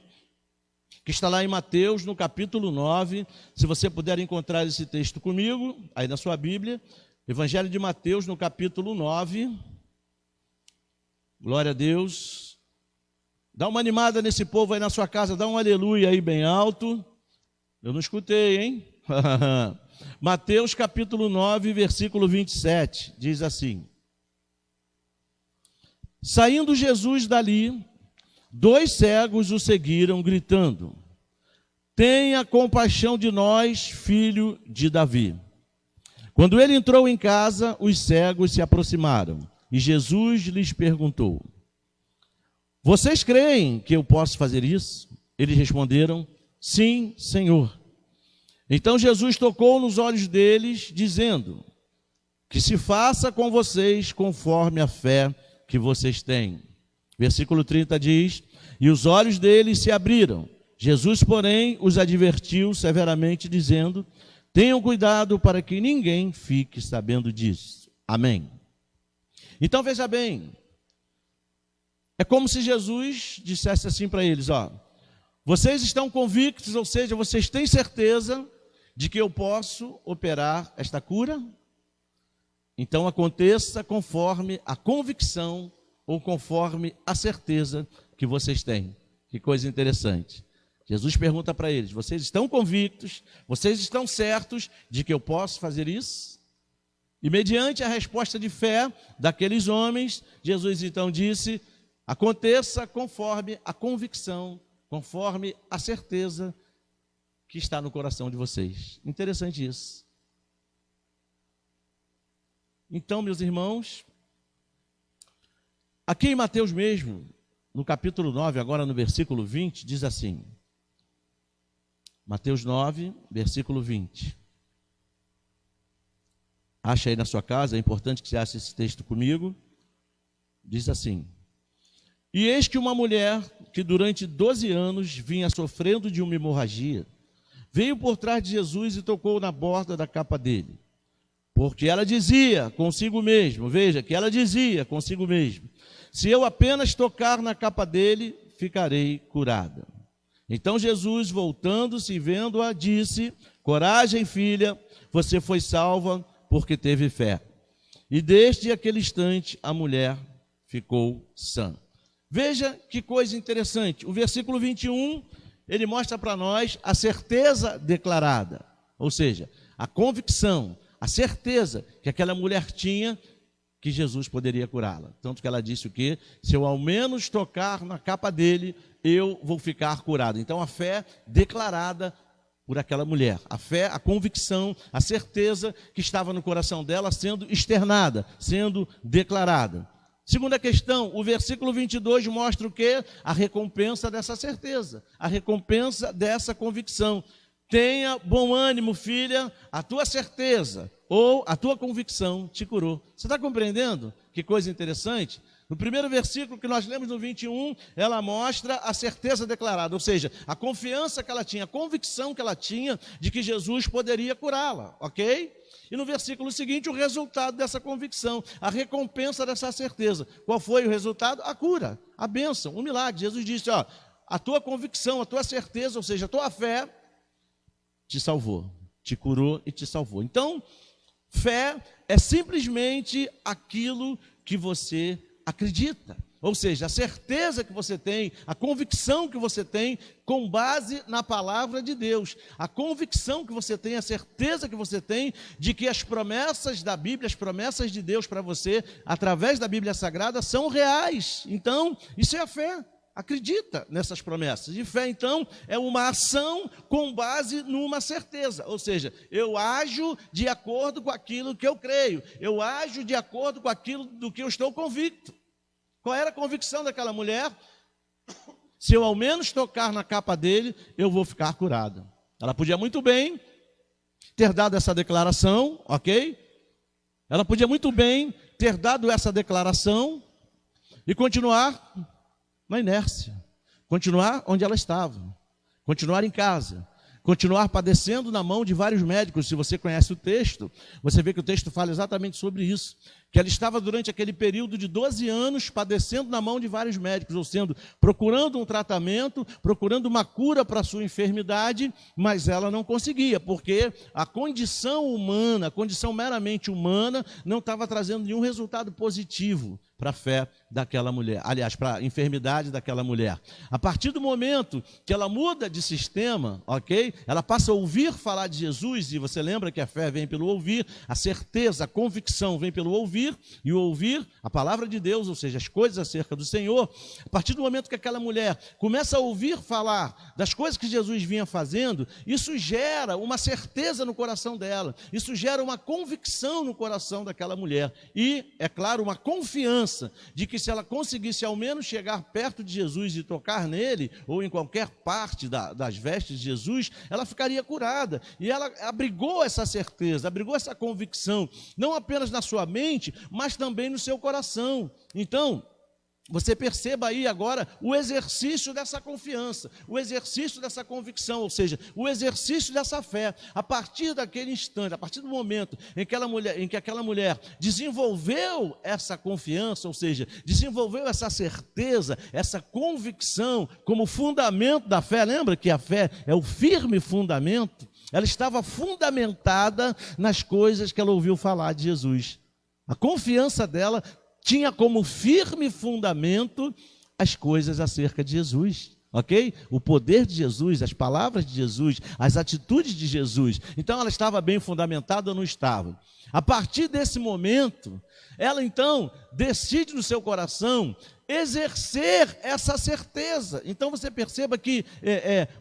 que está lá em Mateus, no capítulo 9. Se você puder encontrar esse texto comigo, aí na sua Bíblia, Evangelho de Mateus, no capítulo 9. Glória a Deus. Dá uma animada nesse povo aí na sua casa, dá um aleluia aí bem alto. Eu não escutei, hein? Mateus capítulo 9, versículo 27, diz assim: Saindo Jesus dali, 2 cegos o seguiram, gritando: Tenha compaixão de nós, filho de Davi. Quando ele entrou em casa, os cegos se aproximaram, e Jesus lhes perguntou: Vocês creem que eu posso fazer isso? Eles responderam: Sim, Senhor. Então Jesus tocou nos olhos deles, dizendo: Que se faça com vocês conforme a fé que vocês têm. Versículo 30 diz: E os olhos deles se abriram. Jesus, porém, os advertiu severamente, dizendo: Tenham cuidado para que ninguém fique sabendo disso. Amém. Então veja bem, é como se Jesus dissesse assim para eles: vocês estão convictos, ou seja, vocês têm certeza de que eu posso operar esta cura? Então aconteça conforme a convicção ou conforme a certeza que vocês têm. Que coisa interessante. Jesus pergunta para eles: vocês estão convictos, vocês estão certos de que eu posso fazer isso? E mediante a resposta de fé daqueles homens, Jesus então disse: aconteça conforme a convicção, conforme a certeza que está no coração de vocês. Interessante isso. Então, meus irmãos, aqui em Mateus mesmo, no capítulo 9, agora no versículo 20, diz assim, Mateus 9, versículo 20. Acha aí na sua casa, é importante que você ache esse texto comigo. Diz assim: E eis que uma mulher que durante 12 anos vinha sofrendo de uma hemorragia, veio por trás de Jesus e tocou na borda da capa dele. Porque ela dizia consigo mesmo, veja, que ela dizia consigo mesmo: se eu apenas tocar na capa dele, ficarei curada. Então Jesus, voltando-se e vendo-a, disse: coragem, filha, você foi salva porque teve fé. E desde aquele instante a mulher ficou sã. Veja que coisa interessante. O versículo 21, ele mostra para nós a certeza declarada, ou seja, a convicção, a certeza que aquela mulher tinha que Jesus poderia curá-la. Tanto que ela disse o quê? Se eu ao menos tocar na capa dele, eu vou ficar curado. Então a fé declarada por aquela mulher, a fé, a convicção, a certeza que estava no coração dela sendo externada, sendo declarada. Segunda questão, o versículo 22 mostra o quê? A recompensa dessa certeza, a recompensa dessa convicção. Tenha bom ânimo, filha, a tua certeza ou a tua convicção te curou. Você está compreendendo? Que coisa interessante. No primeiro versículo que nós lemos no 21, ela mostra a certeza declarada, ou seja, a confiança que ela tinha, a convicção que ela tinha de que Jesus poderia curá-la, ok? E no versículo seguinte, o resultado dessa convicção, a recompensa dessa certeza. Qual foi o resultado? A cura, a bênção, o milagre. Jesus disse, ó, a tua convicção, a tua certeza, ou seja, a tua fé, te salvou, te curou e te salvou. Então, fé é simplesmente aquilo que você acredita, ou seja, a certeza que você tem, a convicção que você tem com base na palavra de Deus, a convicção que você tem, a certeza que você tem de que as promessas da Bíblia, as promessas de Deus para você, através da Bíblia Sagrada, são reais. Então, isso é a fé. Acredita nessas promessas. E fé, então, é uma ação com base numa certeza. Ou seja, eu ajo de acordo com aquilo que eu creio. Eu ajo de acordo com aquilo do que eu estou convicto. Qual era a convicção daquela mulher? Se eu ao menos tocar na capa dele, eu vou ficar curada. Ela podia muito bem ter dado essa declaração, ok? Ela podia muito bem ter dado essa declaração e continuar na inércia, continuar onde ela estava, continuar em casa, continuar padecendo na mão de vários médicos. Se você conhece o texto, você vê que o texto fala exatamente sobre isso, que ela estava durante aquele período de 12 anos padecendo na mão de vários médicos, ou sendo, procurando um tratamento, procurando uma cura para a sua enfermidade, mas ela não conseguia, porque a condição humana, a condição meramente humana, não estava trazendo nenhum resultado positivo para a fé daquela mulher, aliás, para a enfermidade daquela mulher. A partir do momento que ela muda de sistema, ok? Ela passa a ouvir falar de Jesus, e você lembra que a fé vem pelo ouvir, a certeza, a convicção vem pelo ouvir, e o ouvir a palavra de Deus, ou seja, as coisas acerca do Senhor. A partir do momento que aquela mulher começa a ouvir falar das coisas que Jesus vinha fazendo, isso gera uma certeza no coração dela, isso gera uma convicção no coração daquela mulher, e, é claro, uma confiança de que se ela conseguisse ao menos chegar perto de Jesus e tocar nele, ou em qualquer parte das vestes de Jesus, ela ficaria curada. E ela abrigou essa certeza, abrigou essa convicção, não apenas na sua mente, mas também no seu coração. Então, você perceba aí agora o exercício dessa confiança, o exercício dessa convicção, ou seja, o exercício dessa fé. A partir daquele instante, a partir do momento em que aquela mulher desenvolveu essa confiança, ou seja, desenvolveu essa certeza, essa convicção como fundamento da fé. Lembra que a fé é o firme fundamento? Ela estava fundamentada nas coisas que ela ouviu falar de Jesus. A confiança dela tinha como firme fundamento as coisas acerca de Jesus, ok? O poder de Jesus, as palavras de Jesus, as atitudes de Jesus. Então ela estava bem fundamentada ou não estava? A partir desse momento, ela então decide no seu coração exercer essa certeza. Então você perceba que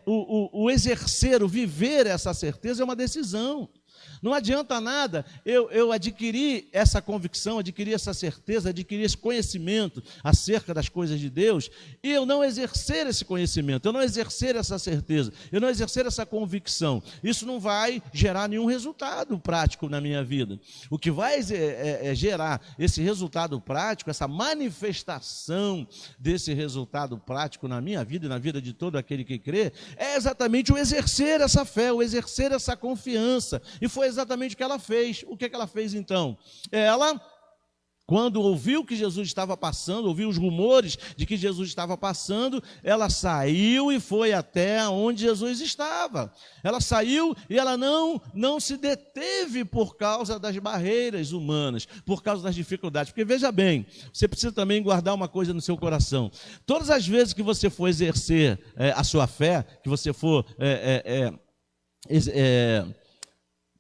o exercer, o viver essa certeza é uma decisão. Não adianta nada eu adquirir essa convicção, adquirir essa certeza, adquirir esse conhecimento acerca das coisas de Deus, e eu não exercer esse conhecimento, eu não exercer essa certeza, eu não exercer essa convicção. Isso não vai gerar nenhum resultado prático na minha vida. O que vai gerar esse resultado prático, essa manifestação desse resultado prático na minha vida e na vida de todo aquele que crê, é exatamente o exercer essa fé, o exercer essa confiança. E foi exatamente o que ela fez. O que ela fez então? Ela, quando ouviu que Jesus estava passando, ouviu os rumores de que Jesus estava passando, ela saiu e foi até onde Jesus estava. Ela saiu e ela não se deteve por causa das barreiras humanas, por causa das dificuldades. Porque veja bem, você precisa também guardar uma coisa no seu coração. Todas as vezes que você for exercer a sua fé, que você for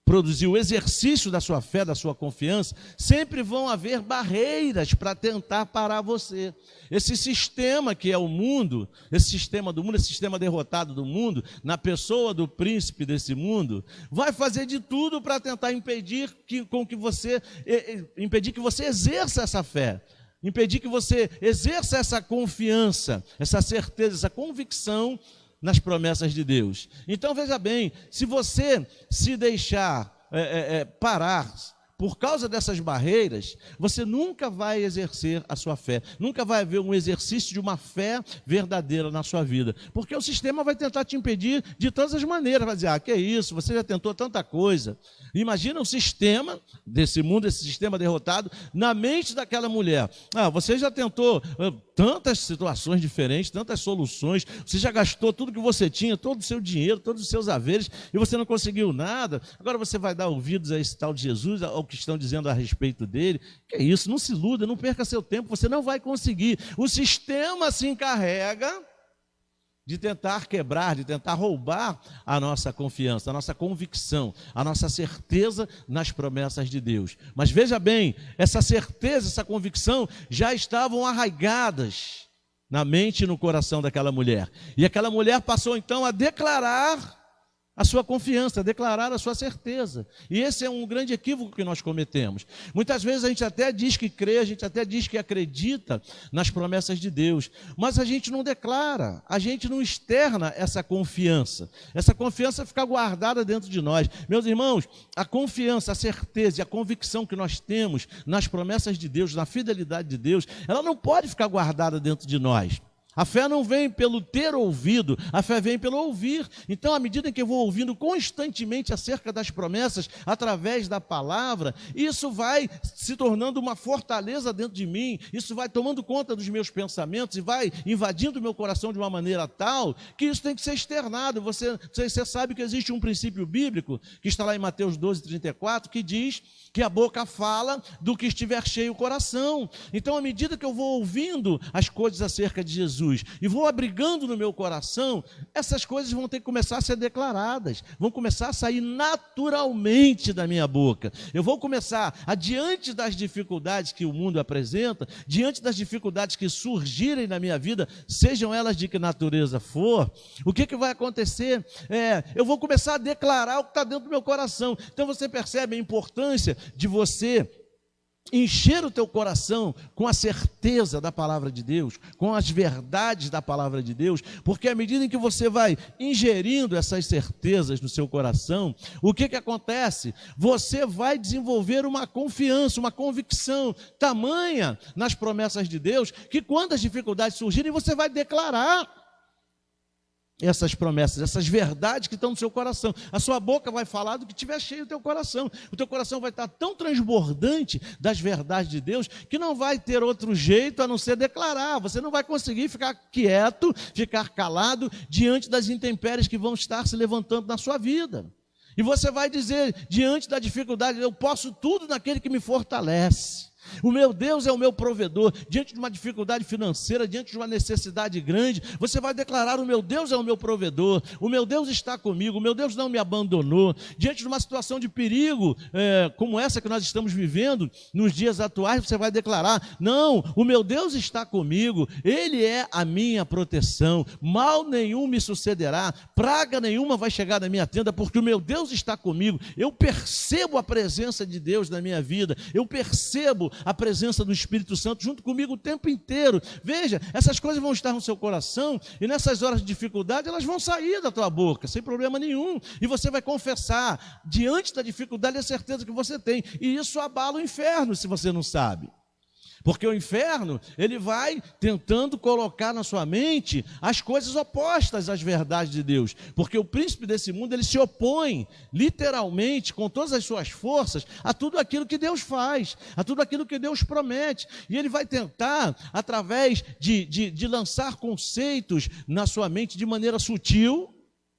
produzir o exercício da sua fé, da sua confiança, sempre vão haver barreiras para tentar parar você. Esse sistema que é o mundo, esse sistema do mundo, esse sistema derrotado do mundo, na pessoa do príncipe desse mundo, vai fazer de tudo para tentar impedir que você exerça essa fé, impedir que você exerça essa confiança, essa certeza, essa convicção nas promessas de Deus. Então veja bem, se você se deixar parar por causa dessas barreiras, você nunca vai exercer a sua fé, nunca vai haver um exercício de uma fé verdadeira na sua vida, porque o sistema vai tentar te impedir de todas as maneiras, vai dizer, que é isso, você já tentou tanta coisa. Imagina o sistema desse mundo, esse sistema derrotado, na mente daquela mulher. Você já tentou tantas situações diferentes, tantas soluções, você já gastou tudo que você tinha, todo o seu dinheiro, todos os seus haveres, e você não conseguiu nada, agora você vai dar ouvidos a esse tal de Jesus, ao que estão dizendo a respeito dele. Que é isso, não se iluda, não perca seu tempo, você não vai conseguir. O sistema se encarrega de tentar quebrar, de tentar roubar a nossa confiança, a nossa convicção, a nossa certeza nas promessas de Deus. Mas veja bem, essa certeza, essa convicção já estavam arraigadas na mente e no coração daquela mulher. E aquela mulher passou então a declarar a sua confiança, declarar a sua certeza. E esse é um grande equívoco que nós cometemos. Muitas vezes a gente até diz que crê, a gente até diz que acredita nas promessas de Deus, mas a gente não declara, a gente não externa essa confiança. Essa confiança fica guardada dentro de nós. Meus irmãos, a confiança, a certeza e a convicção que nós temos nas promessas de Deus, na fidelidade de Deus, ela não pode ficar guardada dentro de nós. A fé não vem pelo ter ouvido, a fé vem pelo ouvir. Então, à medida que eu vou ouvindo constantemente acerca das promessas, através da palavra, isso vai se tornando uma fortaleza dentro de mim, isso vai tomando conta dos meus pensamentos e vai invadindo o meu coração de uma maneira tal que isso tem que ser externado. Você sabe que existe um princípio bíblico, que está lá em Mateus 12:34, que diz que a boca fala do que estiver cheio o coração. Então, à medida que eu vou ouvindo as coisas acerca de Jesus, e vou abrigando no meu coração, essas coisas vão ter que começar a ser declaradas, vão começar a sair naturalmente da minha boca. Eu vou começar, diante das dificuldades que o mundo apresenta, diante das dificuldades que surgirem na minha vida, sejam elas de que natureza for, o que vai acontecer? Eu vou começar a declarar o que está dentro do meu coração. Então você percebe a importância de você encher o teu coração com a certeza da palavra de Deus, com as verdades da palavra de Deus, porque à medida em que você vai ingerindo essas certezas no seu coração, o que acontece? Você vai desenvolver uma confiança, uma convicção tamanha nas promessas de Deus, que quando as dificuldades surgirem, você vai declarar essas promessas, essas verdades que estão no seu coração. A sua boca vai falar do que tiver cheio do teu coração. O teu coração vai estar tão transbordante das verdades de Deus que não vai ter outro jeito a não ser declarar. Você não vai conseguir ficar quieto, ficar calado diante das intempéries que vão estar se levantando na sua vida. E você vai dizer, diante da dificuldade, eu posso tudo naquele que me fortalece. O meu Deus é o meu provedor. Diante de uma dificuldade financeira, diante de uma necessidade grande, você vai declarar, o meu Deus é o meu provedor, o meu Deus está comigo, o meu Deus não me abandonou. Diante de uma situação de perigo, como essa que nós estamos vivendo nos dias atuais, você vai declarar, não, o meu Deus está comigo, Ele é a minha proteção, mal nenhum me sucederá, praga nenhuma vai chegar na minha tenda, porque o meu Deus está comigo. Eu percebo a presença de Deus na minha vida, eu percebo a presença do Espírito Santo junto comigo o tempo inteiro. Veja, essas coisas vão estar no seu coração e nessas horas de dificuldade elas vão sair da tua boca, sem problema nenhum. E você vai confessar diante da dificuldade a certeza que você tem. E isso abala o inferno, se você não sabe. Porque o inferno, ele vai tentando colocar na sua mente as coisas opostas às verdades de Deus. Porque o príncipe desse mundo, ele se opõe, literalmente, com todas as suas forças, a tudo aquilo que Deus faz, a tudo aquilo que Deus promete. E ele vai tentar, através de lançar conceitos na sua mente de maneira sutil,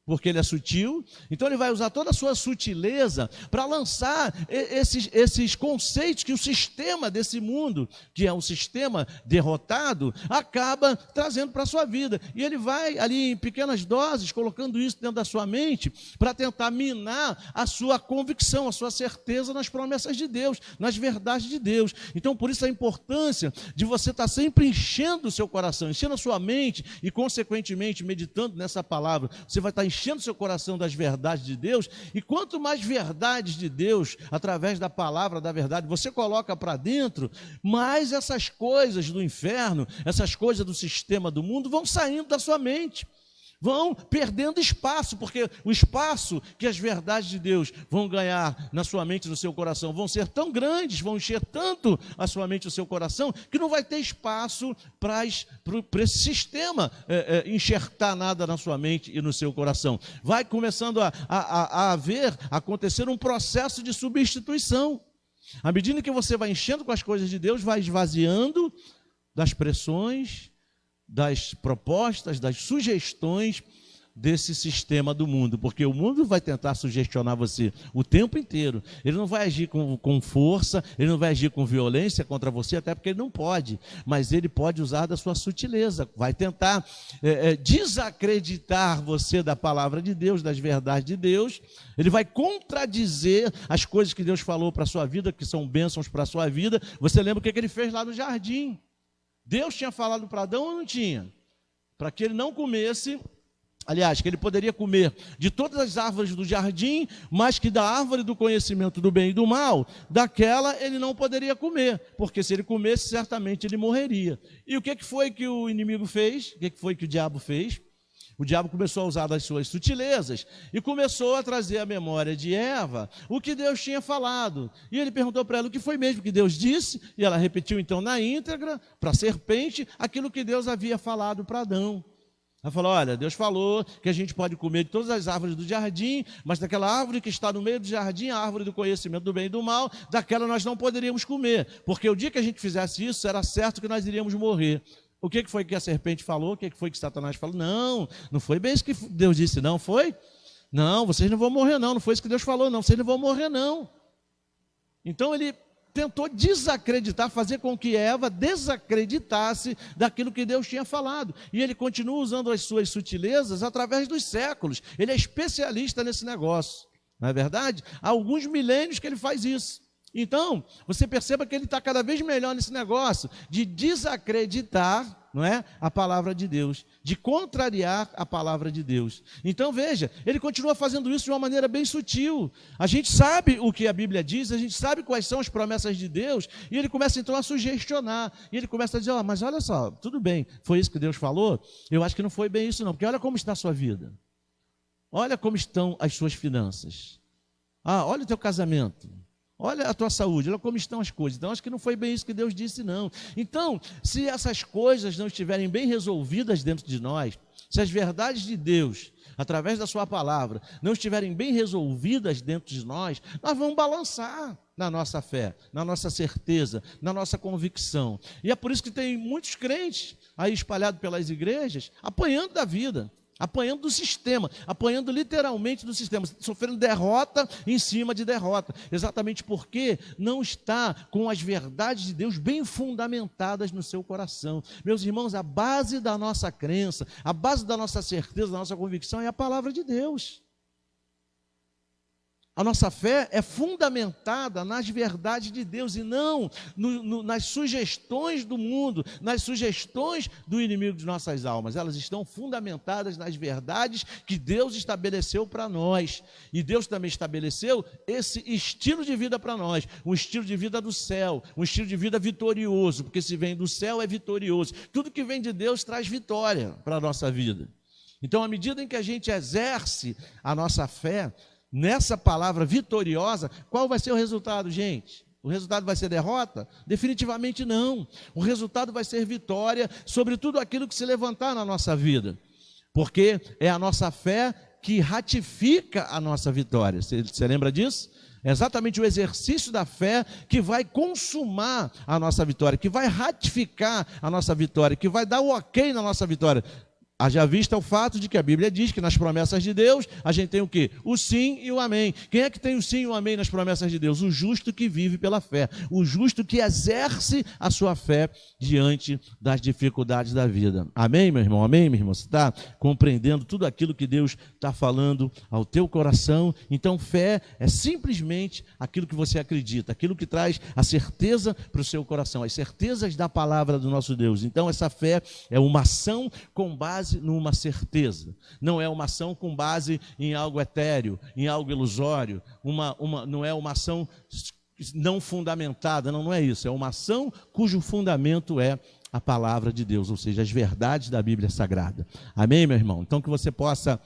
porque ele é sutil, então ele vai usar toda a sua sutileza para lançar esses conceitos que o sistema desse mundo, que é um sistema derrotado, acaba trazendo para a sua vida. E ele vai ali em pequenas doses, colocando isso dentro da sua mente, para tentar minar a sua convicção, a sua certeza nas promessas de Deus, nas verdades de Deus. Então, por isso a importância de você estar sempre enchendo o seu coração, enchendo a sua mente e, consequentemente, meditando nessa palavra. Você vai estar enchendo seu coração das verdades de Deus, e quanto mais verdades de Deus, através da palavra da verdade, você coloca para dentro, mais essas coisas do inferno, essas coisas do sistema do mundo vão saindo da sua mente, vão perdendo espaço, porque o espaço que as verdades de Deus vão ganhar na sua mente e no seu coração vão ser tão grandes, vão encher tanto a sua mente e o seu coração, que não vai ter espaço para esse sistema enxertar nada na sua mente e no seu coração. Vai começando a acontecer um processo de substituição. À medida que você vai enchendo com as coisas de Deus, vai esvaziando das pressões, das propostas, das sugestões desse sistema do mundo, porque o mundo vai tentar sugestionar você o tempo inteiro. Ele não vai agir com força, ele não vai agir com violência contra você, até porque ele não pode, mas ele pode usar da sua sutileza, vai tentar desacreditar você da palavra de Deus, das verdades de Deus. Ele vai contradizer as coisas que Deus falou para a sua vida, que são bênçãos para a sua vida. Você lembra o que ele fez lá no jardim? Deus tinha falado para Adão ou não tinha? Para que ele não comesse, aliás, que ele poderia comer de todas as árvores do jardim, mas que da árvore do conhecimento do bem e do mal, daquela ele não poderia comer, porque se ele comesse, certamente ele morreria. E o que foi que o inimigo fez? O que foi que o diabo fez? O diabo começou a usar das suas sutilezas e começou a trazer à memória de Eva o que Deus tinha falado. E ele perguntou para ela o que foi mesmo que Deus disse, e ela repetiu então na íntegra, para a serpente, aquilo que Deus havia falado para Adão. Ela falou: olha, Deus falou que a gente pode comer de todas as árvores do jardim, mas daquela árvore que está no meio do jardim, a árvore do conhecimento do bem e do mal, daquela nós não poderíamos comer, porque o dia que a gente fizesse isso, era certo que nós iríamos morrer. O que foi que a serpente falou? O que foi que Satanás falou? Não foi bem isso que Deus disse, não foi? Não, vocês não vão morrer não foi isso que Deus falou, não, vocês não vão morrer não. Então ele tentou desacreditar, fazer com que Eva desacreditasse daquilo que Deus tinha falado. E ele continua usando as suas sutilezas através dos séculos. Ele é especialista nesse negócio, não é verdade? Há alguns milênios que ele faz isso. Então, você perceba que ele está cada vez melhor nesse negócio de desacreditar, não é, a palavra de Deus, de contrariar a palavra de Deus. Então, veja, ele continua fazendo isso de uma maneira bem sutil. A gente sabe o que a Bíblia diz, a gente sabe quais são as promessas de Deus, e ele começa então a sugestionar, e ele começa a dizer: mas olha só, tudo bem, foi isso que Deus falou? Eu acho que não foi bem isso não, porque olha como está a sua vida, olha como estão as suas finanças, olha o teu casamento, olha a tua saúde, olha como estão as coisas. Então, acho que não foi bem isso que Deus disse, não. Então, se essas coisas não estiverem bem resolvidas dentro de nós, se as verdades de Deus, através da sua palavra, não estiverem bem resolvidas dentro de nós vamos balançar na nossa fé, na nossa certeza, na nossa convicção. E é por isso que tem muitos crentes aí espalhados pelas igrejas, apanhando da vida, apanhando do sistema, apanhando literalmente do sistema, sofrendo derrota em cima de derrota, exatamente porque não está com as verdades de Deus bem fundamentadas no seu coração. Meus irmãos, a base da nossa crença, a base da nossa certeza, da nossa convicção é a palavra de Deus. A nossa fé é fundamentada nas verdades de Deus e não nas sugestões do mundo, nas sugestões do inimigo de nossas almas. Elas estão fundamentadas nas verdades que Deus estabeleceu para nós. E Deus também estabeleceu esse estilo de vida para nós, um estilo de vida do céu, um estilo de vida vitorioso, porque se vem do céu é vitorioso. Tudo que vem de Deus traz vitória para a nossa vida. Então, à medida em que a gente exerce a nossa fé nessa palavra vitoriosa, qual vai ser o resultado, gente? O resultado vai ser derrota? Definitivamente não. O resultado vai ser vitória sobre tudo aquilo que se levantar na nossa vida, porque é a nossa fé que ratifica a nossa vitória. Você lembra disso? É exatamente o exercício da fé que vai consumar a nossa vitória, que vai ratificar a nossa vitória, que vai dar o ok na nossa vitória. Haja vista o fato de que a Bíblia diz que nas promessas de Deus, a gente tem o quê? O sim e o amém. Quem é que tem o sim e o amém nas promessas de Deus? O justo que vive pela fé. O justo que exerce a sua fé diante das dificuldades da vida. Amém, meu irmão? Amém, minha irmã? Você está compreendendo tudo aquilo que Deus está falando ao teu coração? Então, fé é simplesmente aquilo que você acredita, aquilo que traz a certeza para o seu coração, as certezas da palavra do nosso Deus. Então, essa fé é uma ação com base numa certeza, não é uma ação com base em algo etéreo, em algo ilusório, não é uma ação não fundamentada, não é isso, é uma ação cujo fundamento é a palavra de Deus, ou seja, as verdades da Bíblia Sagrada. Amém, meu irmão? Então que você possa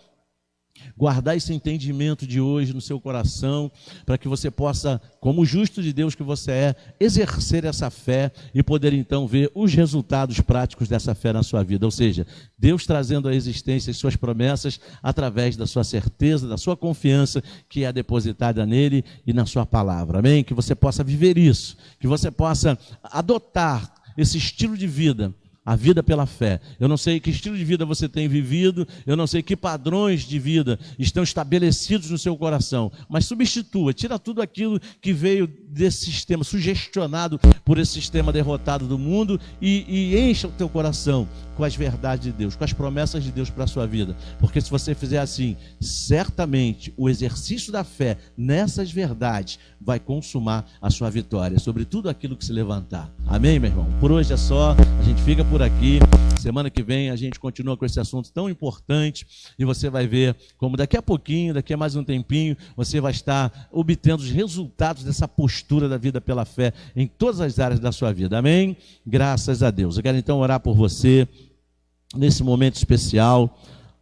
guardar esse entendimento de hoje no seu coração, para que você possa, como justo de Deus que você é, exercer essa fé e poder então ver os resultados práticos dessa fé na sua vida, ou seja, Deus trazendo à existência as suas promessas através da sua certeza, da sua confiança que é depositada nele e na sua palavra, amém? Que você possa viver isso, que você possa adotar esse estilo de vida, a vida pela fé. Eu não sei que estilo de vida você tem vivido, eu não sei que padrões de vida estão estabelecidos no seu coração, mas substitua, tira tudo aquilo que veio desse sistema, sugestionado por esse sistema derrotado do mundo e encha o teu coração com as verdades de Deus, com as promessas de Deus para a sua vida, porque se você fizer assim, certamente o exercício da fé nessas verdades vai consumar a sua vitória sobre tudo aquilo que se levantar. Amém, meu irmão? Por hoje é só, a gente fica por aqui. Semana que vem a gente continua com esse assunto tão importante e você vai ver como daqui a pouquinho, daqui a mais um tempinho, você vai estar obtendo os resultados dessa postura da vida pela fé em todas as áreas da sua vida. Amém? Graças a Deus. Eu quero então orar por você nesse momento especial.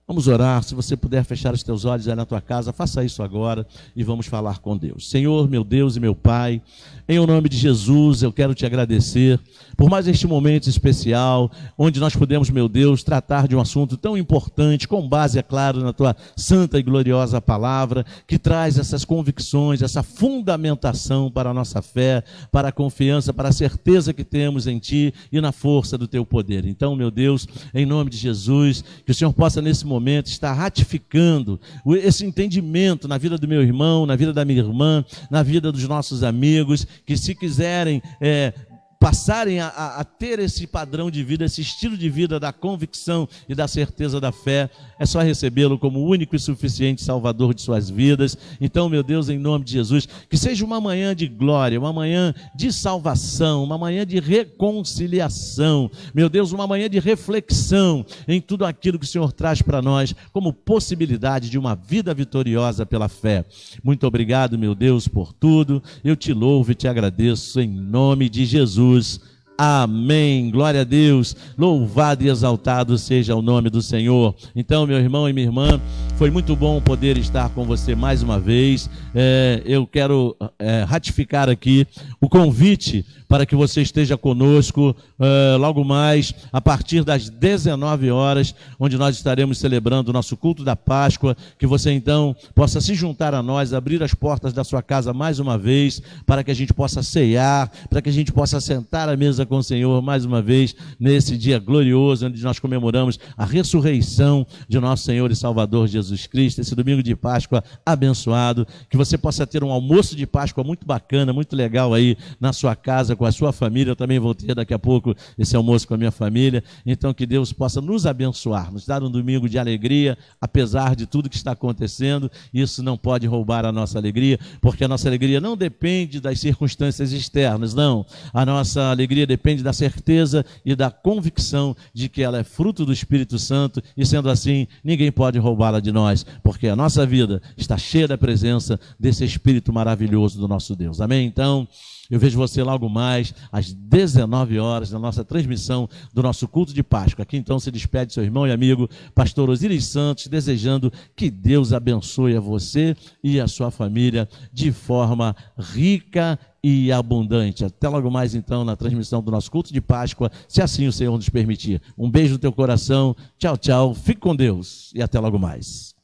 Vamos orar, se você puder fechar os teus olhos aí na tua casa, faça isso agora e vamos falar com Deus. Senhor, meu Deus e meu Pai, em o nome de Jesus, eu quero te agradecer por mais este momento especial, onde nós podemos, meu Deus, tratar de um assunto tão importante, com base, é claro, na tua santa e gloriosa palavra, que traz essas convicções, essa fundamentação para a nossa fé, para a confiança, para a certeza que temos em Ti e na força do Teu poder. Então, meu Deus, em nome de Jesus, que o Senhor possa nesse momento está ratificando esse entendimento na vida do meu irmão, na vida da minha irmã, na vida dos nossos amigos, que se quiserem passarem a ter esse padrão de vida, esse estilo de vida da convicção e da certeza da fé, é só recebê-lo como o único e suficiente Salvador de suas vidas. Então, meu Deus, em nome de Jesus, que seja uma manhã de glória, uma manhã de salvação, uma manhã de reconciliação, meu Deus, uma manhã de reflexão em tudo aquilo que o Senhor traz para nós como possibilidade de uma vida vitoriosa pela fé. Muito obrigado, meu Deus, por tudo. Eu te louvo e te agradeço em nome de Jesus. Amém, glória a Deus, louvado e exaltado seja o nome do Senhor. Então, meu irmão e minha irmã, foi muito bom poder estar com você mais uma vez. Eu quero ratificar aqui o convite para que você esteja conosco logo mais, a partir das 19 horas, onde nós estaremos celebrando o nosso culto da Páscoa, que você então possa se juntar a nós, abrir as portas da sua casa mais uma vez, para que a gente possa ceiar, para que a gente possa sentar à mesa com o Senhor mais uma vez, nesse dia glorioso, onde nós comemoramos a ressurreição de nosso Senhor e Salvador Jesus Cristo, esse domingo de Páscoa abençoado, que você possa ter um almoço de Páscoa muito bacana, muito legal aí na sua casa, com a sua família. Eu também vou ter daqui a pouco esse almoço com a minha família. Então que Deus possa nos abençoar, nos dar um domingo de alegria, apesar de tudo que está acontecendo. Isso não pode roubar a nossa alegria, porque a nossa alegria não depende das circunstâncias externas, não. A nossa alegria depende da certeza e da convicção de que ela é fruto do Espírito Santo, e sendo assim, ninguém pode roubá-la de nós, porque a nossa vida está cheia da presença desse Espírito maravilhoso do nosso Deus. Amém? Então, eu vejo você logo mais, às 19 horas, na nossa transmissão do nosso culto de Páscoa. Aqui então se despede seu irmão e amigo, pastor Osiris Santos, desejando que Deus abençoe a você e a sua família de forma rica e abundante. Até logo mais então na transmissão do nosso culto de Páscoa, se assim o Senhor nos permitir. Um beijo no teu coração, tchau, tchau, fique com Deus e até logo mais.